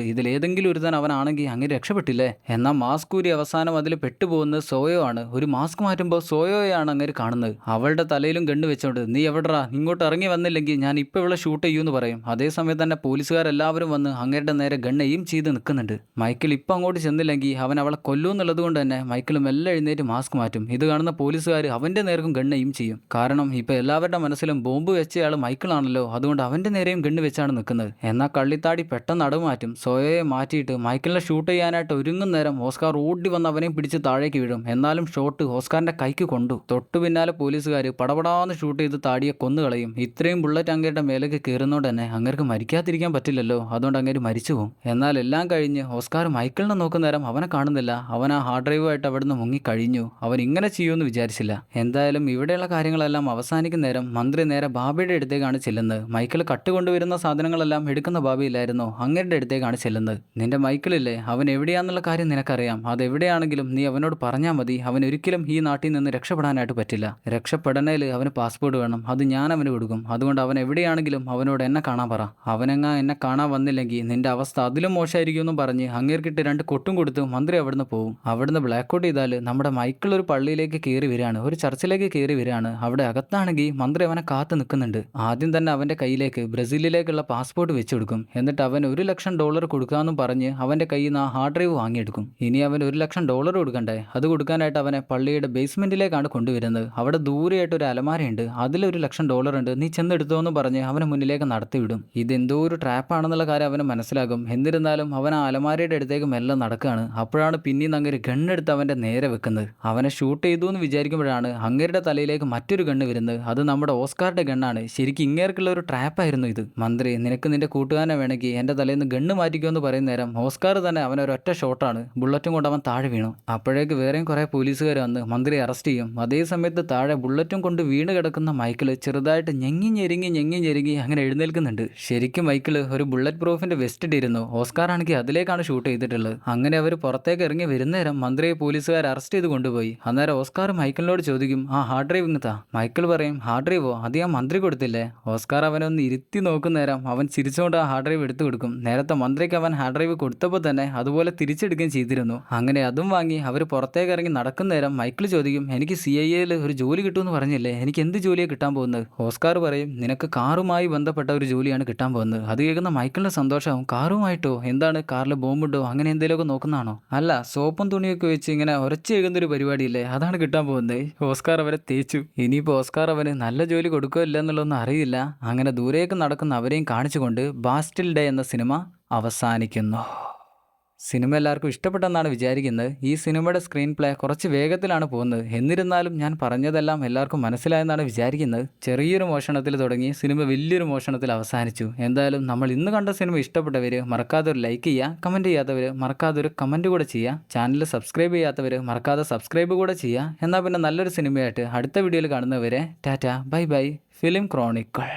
[SPEAKER 1] ഇതിലേതെങ്കിലും ഒരുത്തൻ അവനാണെങ്കിൽ അങ്ങേര് രക്ഷപ്പെട്ടില്ലേ. എന്നാൽ മാസ്ക് ഊരി അവസാനം അതിൽ പെട്ടുപോകുന്നത് സോയോ ആണ്. ഒരു മാസ്ക് മാറ്റുമ്പോൾ സോയോയാണ് അങ്ങേര് കാണുന്നത്. അവളുടെ തലയിലും ഗണ്ണ് വെച്ചോണ്ട്, നീ എവിടെടാ? ഇങ്ങോട്ട് ഇറങ്ങി വന്നില്ലെങ്കിൽ ഞാൻ ഇപ്പോൾ ഇവിടെ ഷൂട്ട് ചെയ്യുമെന്ന് പറയും. അതേസമയത്ത് തന്നെ പോലീസുകാരെല്ലാവരും വന്ന് അങ്ങേരുടെ നേരെ ഗണ്ണ് എയിം ചെയ്ത് നിൽക്കുന്നുണ്ട്. മൈക്കിൾ ഇപ്പം അങ്ങോട്ട് ചെന്നില്ലെങ്കിൽ അവൻ അവളെ കൊല്ലുമെന്നുള്ളത് കൊണ്ട് തന്നെ മൈക്കിൾ മെല്ലെ എഴുന്നേറ്റ് മാസ്ക് മാറ്റും. ഇത് കാണുന്ന പോലീസുകാർ അവന്റെ നേർക്കും ഗണ്ണ് എയിം ചെയ്യും. കാരണം ഇപ്പൊ എല്ലാവരുടെ മനസ്സിലും ബോംബ് വെച്ചയാൾ മൈക്കിളാണല്ലോ. അതുകൊണ്ട് അവന്റെ നേരെയും ഗണ്ണ് വെച്ചാണ് നിൽക്കുന്നത്. എന്നാൽ കള്ളിത്താടി പെട്ടെന്ന് അടവുമാറ്റും. സോയയെ മാറ്റിയിട്ട് മൈക്കിളിനെ ഷൂട്ട് ചെയ്യാനായിട്ട് ഒരുങ്ങുന്ന നേരം ഓസ്കാർ ഓടി വന്ന് അവനെയും പിടിച്ച് താഴേക്ക് വീഴും. എന്നാലും ഷോട്ട് ഓസ്കാറിന്റെ കൈക്ക് കൊണ്ടു. തൊട്ടു പിന്നാലെ പോലീസുകാർ പടപടാന്ന് ഷൂട്ട് ചെയ്ത് താടിയെ കൊന്നുകളയും. ഇത്രയും ബുള്ളറ്റ് അങ്ങേരുടെ മേലേക്ക് കയറുന്നതുകൊണ്ട് തന്നെ അങ്ങേർക്ക് മരിക്കാതിരിക്കാൻ പറ്റില്ലല്ലോ. അതുകൊണ്ട് അങ്ങേര് മരിച്ചു പോകും. എന്നാൽ എല്ലാം കഴിഞ്ഞ് ഓസ്കാർ മൈക്കിളിനെ നോക്കുന്ന നേരം അവനെ കാണുന്നില്ല. അവൻ ആ ഹാർഡ് ഡ്രൈവുമായിട്ട് അവിടുന്ന് മുങ്ങിക്കഴിഞ്ഞു. അവൻ ഇങ്ങനെ ചെയ്യുമെന്ന് വിചാരിച്ചില്ല. എന്തായാലും ഇവിടെയുള്ള കാര്യങ്ങളെല്ലാം അവസാനിക്കുന്ന നേരം മന്ത്രി നേരെ ബാബയുടെ അടുത്തേക്കാണ് ചെല്ലുന്നത്. മൈക്കിൾ കട്ടുകൊണ്ടുവരുന്ന സാധനങ്ങളെല്ലാം എടുക്കുന്ന ബാബയില്ലായിരുന്നോ, അങ്ങേരുടെ അടുത്തേക്കാണ് ചെല്ലുന്നത്. നിന്റെ മൈക്കിളില്ലേ, അവൻ എവിടെയാണെന്നുള്ള കാര്യം നിനക്കറിയാം. അതെവിടെയാണെങ്കിലും നീ അവനോട് പറഞ്ഞാൽ മതി. അവൻ ഒരിക്കലും ഈ നാട്ടിൽ നിന്ന് രക്ഷപ്പെടാനായിട്ട് പറ്റില്ല. രക്ഷപ്പെടണേൽ അവന് പാസ്പോർട്ട് വേണം. അത് ഞാൻ അവന് കൊടുക്കും. അതുകൊണ്ട് അവൻ എവിടെയാണെങ്കിലും അവനോട് എന്നെ കാണാൻ പറ. അവനെങ്ങാ എന്നെ കാണാൻ വന്നില്ലെങ്കിൽ നിന്റെ അവസ്ഥ അതിലും മോശമായിരിക്കും എന്നും പറഞ്ഞ് അങ്ങേർക്കിട്ട് 2 കൊട്ടും കൊടുത്ത് മന്ത്രി അവിടുന്ന് പോകും. അവിടുന്ന് ബ്ലാക്ക് ഔട്ട് ചെയ്താൽ നമ്മുടെ മൈക്കിൾ ഒരു പള്ളിയിലേക്ക് കയറി വരികയാണ്, ഒരു ചർച്ചിലേക്ക് കയറി വരികയാണ്. അവിടെ അകത്താണെങ്കിൽ മന്ത്രി അവനെ കാത്തു നിൽക്കുന്നുണ്ട്. ആദ്യം തന്നെ അവന്റെ കയ്യിലേക്ക് ബ്രസീലിലേക്കുള്ള പാസ്പോർട്ട് വെച്ചു കൊടുക്കും. എന്നിട്ട് അവൻ $1,00,000 കൊടുക്കാമെന്നും പറഞ്ഞ് അവന്റെ കയ്യിൽ നിന്ന് ആ ഹാർഡ് ഡ്രൈവ് വാങ്ങിയെടുക്കും. ഇനി അവൻ $1,00,000 കൊടുക്കണ്ടേ? അത് കൊടുക്കാനായിട്ട് അവനെ പള്ളിയുടെ ബേസ്മെന്റിലേക്കാണ് കൊണ്ടുവരുന്നത്. അവിടെ ദൂരെയായിട്ട് ഒരു അലമാരയുണ്ട്. അതിൽ $1,00,000 ഉണ്ട്, നീ ചെന്നെടുത്തോ എന്ന് പറഞ്ഞ് അവനെ മുന്നിലേക്ക് നടത്തിവിടും. ഇതെന്തോ ഒരു ട്രാപ്പാണെന്നുള്ള കാര്യം അവന് മനസ്സിലാകും. എന്നിരുന്നാലും അവൻ ആ അലമാരയുടെ അടുത്തേക്ക് മെല്ലെ നടക്കുകയാണ്. അപ്പോഴാണ് പിന്നീട് അങ്ങേര് ഗണ്ണെടുത്ത് അവന്റെ നേരെ വെക്കുന്നത്. അവനെ ഷൂട്ട് ചെയ്തു എന്ന് വിചാരിക്കുമ്പോഴാണ് അങ്ങേരുടെ തലയിലേക്ക് മറ്റൊരു ഗണ്ണ് വരുന്നത്. അത് നമ്മുടെ ഓസ്കാറിന്റെ ഗണ്ണാണ്. ശരിക്കും ഇങ്ങേർക്കുള്ള ഒരു ട്രാപ്പായിരുന്നു ഇത്. മന്ത്രി, നിനക്ക് നിന്റെ കൂട്ടുകാരനെ വേണമെങ്കിൽ എന്റെ തലയിൽ നിന്ന് ഗണ്ണ് മാറ്റിക്കോ എന്ന് പറയുന്ന നേരം ഓസ്കാർ തന്നെ അവനൊരൊറ്റ ഷോട്ടാണ്. ബുള്ളറ്റും കൊണ്ട് അവൻ താഴെ വീണു. അപ്പോഴേക്ക് വേറെയും കുറെ പോലീസുകാർ വന്ന് മന്ത്രിയെ അറസ്റ്റ് ചെയ്യും. അതേ സമയത്ത് താഴെ ബുള്ളറ്റും കൊണ്ട് വീണ് കിടക്കുന്ന മൈക്കിൾ ചെറുതായിട്ട് ഞെങ്ങി ഞെരുങ്ങി അങ്ങനെ എഴുന്നേൽക്കുന്നുണ്ട്. ശരിക്കും മൈക്കിൾ ഒരു ബുള്ളറ്റ് പ്രൂഫിന്റെ വെസ്റ്റ് ഇട്ടിരുന്നു. ഓസ്കാർ ആണെങ്കിൽ അതിലേക്കാണ് ഷൂട്ട് ചെയ്തിട്ടുള്ളത്. അങ്ങനെ അവർ പുറത്തേക്ക് ഇറങ്ങി വരുന്ന നേരം മന്ത്രിയെ പോലീസുകാർ അറസ്റ്റ് ചെയ്ത് കൊണ്ടുപോയി. അന്നേരം ഓസ്കാർ മൈക്കിളിനോട് ചോദിക്കും, ആ ഹാർഡ് ഡ്രൈവ് ഇങ്ങത്താ. മൈക്കിൾ പറയും, ഹാർഡ് ഡ്രൈവോ? അത് ഞാൻ മന്ത്രി കൊടുത്തില്ലേ. ഓസ്കാർ അവനൊന്ന് ഇരുത്തി നോക്കുന്ന നേരം അവൻ ചിരിച്ചുകൊണ്ട് ആ ഹാർഡ് ഡ്രൈവ് എടുത്തു കൊടുക്കും. നേരത്തെ മന്ത്രിക്ക് അവൻ ഹാർഡ് ഡ്രൈവ് കൊടുത്തപ്പോൾ തന്നെ അതുപോലെ തിരിച്ചെടുക്കുകയും ചെയ്തിരുന്നു. അങ്ങനെ അതും വാങ്ങി അവർ പുറത്തേക്ക് ഇറങ്ങി നടക്കുന്ന നേരം മൈക്കിൾ ചോദിക്കും, എനിക്ക് CIA ഒരു ജോലി കിട്ടുമെന്ന് പറഞ്ഞില്ലേ, എനിക്ക് എന്ത് ജോലിയാണ് കിട്ടാൻ പോകുന്നത്? ഓസ്കാർ പറയും, നിനക്ക് കാറുമായി ബന്ധപ്പെട്ട ഒരു ജോലിയാണ് കിട്ടാൻ പോകുന്നത്. അത് കേൾക്കുന്ന മൈക്കിളിന്റെ സന്തോഷമാവും. കാറുമായിട്ടോ? എന്താണ്, കാറിൽ ബോംബുണ്ടോ അങ്ങനെ എന്തെങ്കിലുമൊക്കെ നോക്കുന്നതാണോ? അല്ല, സോപ്പും തുണിയൊക്കെ വെച്ച് ഇങ്ങനെ ഉരച്ച് എഴുതുന്നൊരു പരിപാടിയില്ലേ, അതാണ് കിട്ടാൻ പോകുന്നത്. ഓസ്കാർ അവരെ തേച്ചു. ഇനിയിപ്പോൾ ഓസ്കാർ അവന് നല്ല ജോലി കൊടുക്കോ ഇല്ല എന്നുള്ളതൊന്നും അറിയില്ല. അങ്ങനെ ദൂരേക്ക് നടക്കുന്ന അവരെയും കാണിച്ചുകൊണ്ട് ബാസ്റ്റിൽ ഡേ എന്ന സിനിമ അവസാനിക്കുന്നു. സിനിമ എല്ലാവർക്കും ഇഷ്ടപ്പെട്ടെന്നാണ് വിചാരിക്കുന്നത്. ഈ സിനിമയുടെ സ്ക്രീൻ പ്ലേ കുറച്ച് വേഗത്തിലാണ് പോകുന്നത്. എന്നിരുന്നാലും ഞാൻ പറഞ്ഞതെല്ലാം എല്ലാവർക്കും മനസ്സിലായെന്നാണ് വിചാരിക്കുന്നത്. ചെറിയൊരു മോഷണത്തിൽ തുടങ്ങി സിനിമ വലിയൊരു മോഷണത്തിൽ അവസാനിച്ചു. എന്തായാലും നമ്മൾ ഇന്ന് കണ്ട സിനിമ ഇഷ്ടപ്പെട്ടവർ മറക്കാതെ ഒരു ലൈക്ക് ചെയ്യുക, കമൻറ്റ് ചെയ്യാത്തവർ മറക്കാതെ ഒരു കമൻറ്റ് കൂടെ ചെയ്യുക, ചാനൽ സബ്സ്ക്രൈബ് ചെയ്യാത്തവർ മറക്കാതെ സബ്സ്ക്രൈബ് കൂടെ ചെയ്യുക. എന്നാൽ പിന്നെ നല്ലൊരു സിനിമയായിട്ട് അടുത്ത വീഡിയോയിൽ കാണുന്നവരെ Tata bye bye. Film Chronicle.